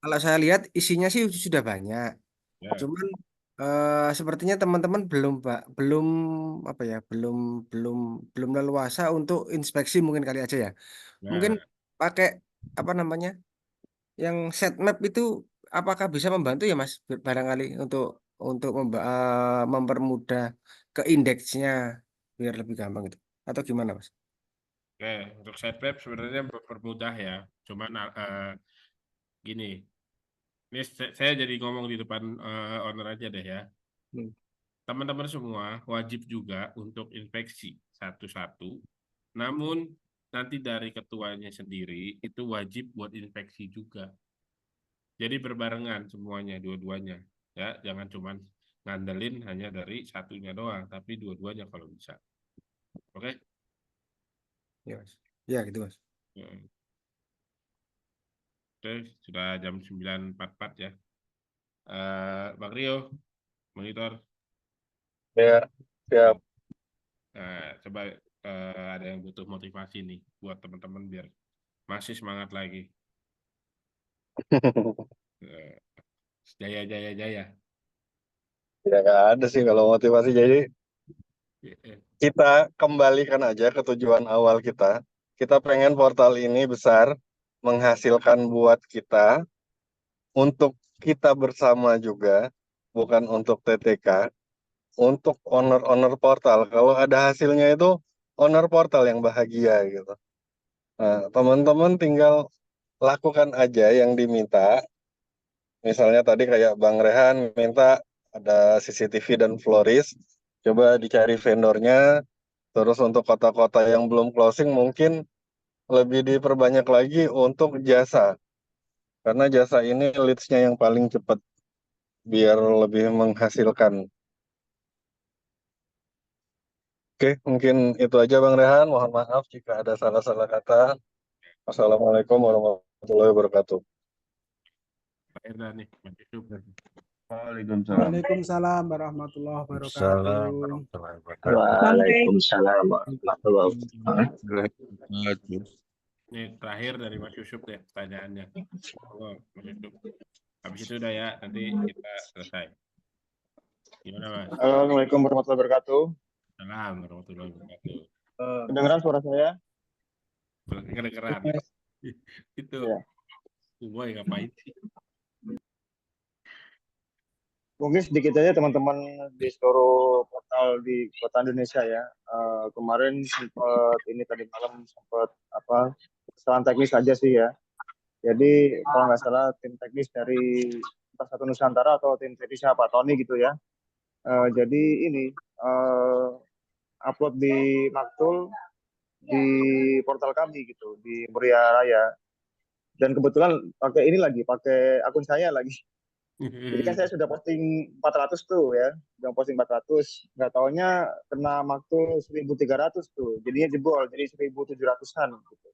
Kalau saya lihat isinya sih sudah banyak. Cuman sepertinya teman-teman belum apa ya, belum leluasa untuk inspeksi mungkin kali aja ya. Mungkin pakai apa namanya? Yang set map itu apakah bisa membantu ya Mas barangkali untuk mempermudah ke indeksnya biar lebih gampang gitu atau gimana Mas? Oke, untuk set web sebenarnya mempermudah ya. Cuman gini, ini saya jadi ngomong di depan owner aja deh ya. Teman-teman semua wajib juga untuk inspeksi satu-satu. Namun nanti dari ketuanya sendiri itu wajib buat inspeksi juga. Jadi berbarengan semuanya, dua-duanya. Ya, jangan cuman ngandelin hanya dari satunya doang, tapi dua-duanya kalau bisa. Oke? Ya Mas. Ya gitu Mas. Oke, sudah jam 9.44 ya. Bang Rio, monitor. Ya, siap. Coba ada yang butuh motivasi nih buat teman-teman biar masih semangat lagi. Jaya. Ya nggak ada sih kalau motivasi. Jadi kita kembalikan aja ke tujuan awal kita. Kita pengen portal ini besar, menghasilkan buat kita, untuk kita bersama juga, bukan untuk TTK, untuk owner-owner portal. Kalau ada hasilnya itu owner portal yang bahagia gitu. Nah, teman-teman tinggal lakukan aja yang diminta. Misalnya tadi kayak Bang Rehan minta ada CCTV dan Floris, coba dicari vendornya. Terus untuk kota-kota yang belum closing mungkin lebih diperbanyak lagi untuk jasa. Karena jasa ini leads-nya yang paling cepat biar lebih menghasilkan. Oke, mungkin itu aja Bang Rehan. Mohon maaf jika ada salah-salah kata. Wassalamualaikum warahmatullahi wabarakatuh. Pak Erda nih, Mas Yusuf. Waalaikumsalam warahmatullahi wabarakatuh. Waalaikumsalam warahmatullahi wabarakatuh. Ini terakhir dari Mas Yusuf deh pertanyaannya. Oh, Mas Yusuf. Habis itu udah ya, nanti kita selesai. Gimana Mas? Assalamualaikum warahmatullahi wabarakatuh. Assalamualaikum warahmatullahi wabarakatuh. Kedengeran suara saya? Kedengeran. Itu. Boy ngapain sih? Mungkin sedikit aja teman-teman di seluruh portal di kota Indonesia ya. Kemarin sempat ini tadi malam sempat kesalahan teknis aja sih ya. Jadi kalau nggak salah tim teknis dari Satu Nusantara atau tim teknisnya Pak Tony gitu ya. Jadi ini upload di Maktul di portal kami gitu di Muria Raya. Dan kebetulan pakai akun saya lagi. Jadi kan saya sudah posting 400 tuh ya, udah posting 400, nggak taunya kena Maktul 1.300 tuh, jadinya jebol, jadi 1.700-an gitu.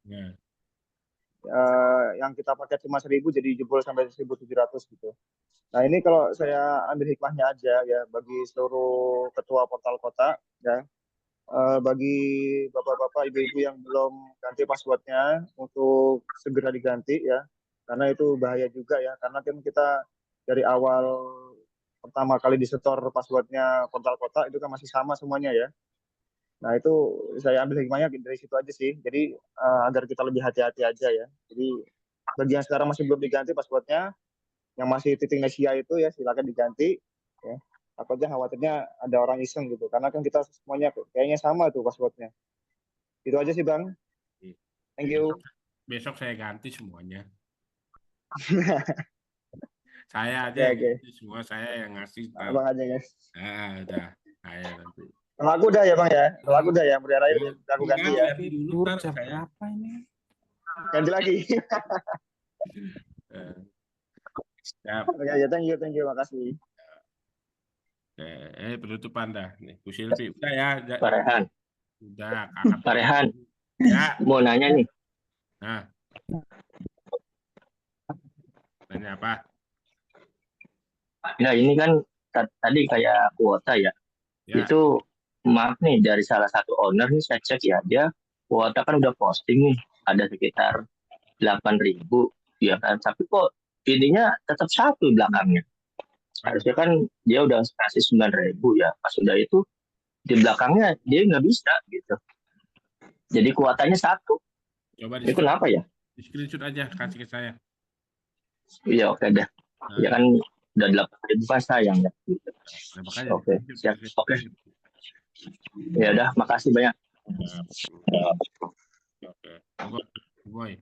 Yang kita pakai cuma 1.000 jadi jebol sampai 1.700 gitu. Nah ini kalau saya ambil hikmahnya aja ya bagi seluruh ketua portal kota ya, bagi bapak-bapak, ibu-ibu yang belum ganti passwordnya untuk segera diganti ya, karena itu bahaya juga ya, karena kan kita dari awal pertama kali disetor passwordnya portal kota itu kan masih sama semuanya ya. Nah itu saya ambil hikmahnya dari situ aja sih. Jadi agar kita lebih hati-hati aja ya. Jadi bagi yang sekarang masih belum diganti passwordnya, yang masih titik Nesia itu ya silakan diganti. Ya. Takutnya khawatirnya ada orang iseng gitu. Karena kan kita semuanya kayaknya sama tuh passwordnya. Itu aja sih Bang. Thank you. Besok saya ganti semuanya. Saya aja semua saya yang ngasih. Abang aja guys. Udah saya nanti. Kalau aku udah ya Bang ya. Kalau aku udah ya Muria Raya aku ganti ya. Dulu saya apa ini? Ganti lagi. Siap. Oke ya, thank you, makasih. Penutupan dah nih, Bu Silvi. Udah ya. Pak Rehan. Udah, Pak Rehan. Ya. Mau nanya nih. Nah. Nanya apa? Ya ini kan tadi kayak kuota ya. Itu maaf nih dari salah satu owner nih saya cek ya, dia kuota kan udah posting nih ada sekitar 8.000 ya kan, tapi kok ininya tetap 1 belakangnya. Harusnya kan dia udah kasih 9.000 ya, pas udah itu di belakangnya dia nggak bisa gitu. Jadi kuotanya 1. Coba itu kenapa ya? Di screenshot aja kasih ke saya. Iya oke deh. Ya kan udah 8.000 kan sayang ya. Oke, siap. Oke. Ya udah, makasih banyak. Boy.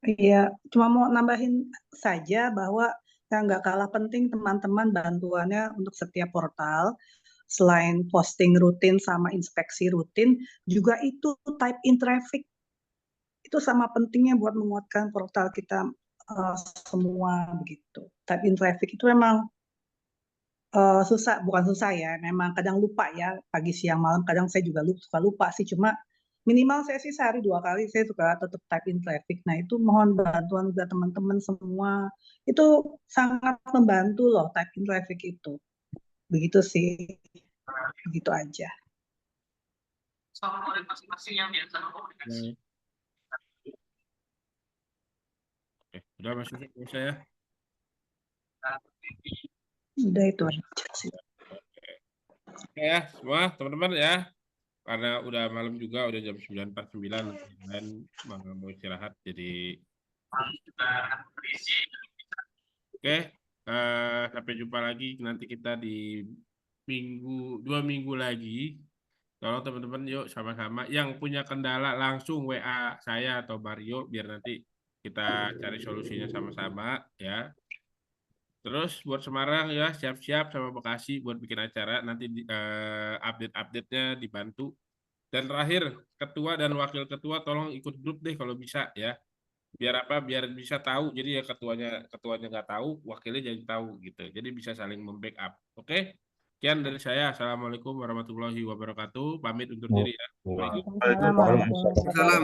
Iya, cuma mau nambahin saja bahwa yang nggak kalah penting teman-teman bantuannya untuk setiap portal, selain posting rutin sama inspeksi rutin, juga itu type in traffic. Itu sama pentingnya buat menguatkan portal kita semua begitu. Type in traffic itu memang susah, bukan susah ya, memang kadang lupa ya, pagi siang malam kadang saya juga suka lupa sih, cuma minimal saya sih sehari 2 kali saya suka tetap type in traffic. Nah itu mohon bantuan juga teman-teman semua, itu sangat membantu loh type in traffic itu. Begitu sih, begitu aja. Udah masuk ke saya. Udah itu aja sih. Oke ya, semua teman-teman ya. Karena udah malam juga, udah jam 9.49 dan mau istirahat jadi oke, sampai jumpa lagi nanti kita di 2 minggu lagi. Tolong teman-teman yuk sama-sama yang punya kendala langsung WA saya atau Mario biar nanti kita cari solusinya sama-sama ya. Terus buat Semarang ya siap-siap sama Bekasi buat bikin acara nanti update-update-nya dibantu. Dan terakhir ketua dan wakil ketua tolong ikut grup deh kalau bisa ya. Biar apa? Biar bisa tahu. Jadi ya ketuanya nggak tahu, wakilnya jadi tahu gitu. Jadi bisa saling membackup. Oke? Sekian dari saya. Assalamualaikum warahmatullahi wabarakatuh. Pamit undur diri ya. Waalaikumsalam warahmatullahi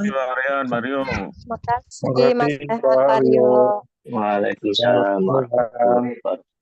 wabarakatuh. Mario. Terima kasih Mas Rehan, Mario. Waalaikumsalam warahmatullahi wabarakatuh.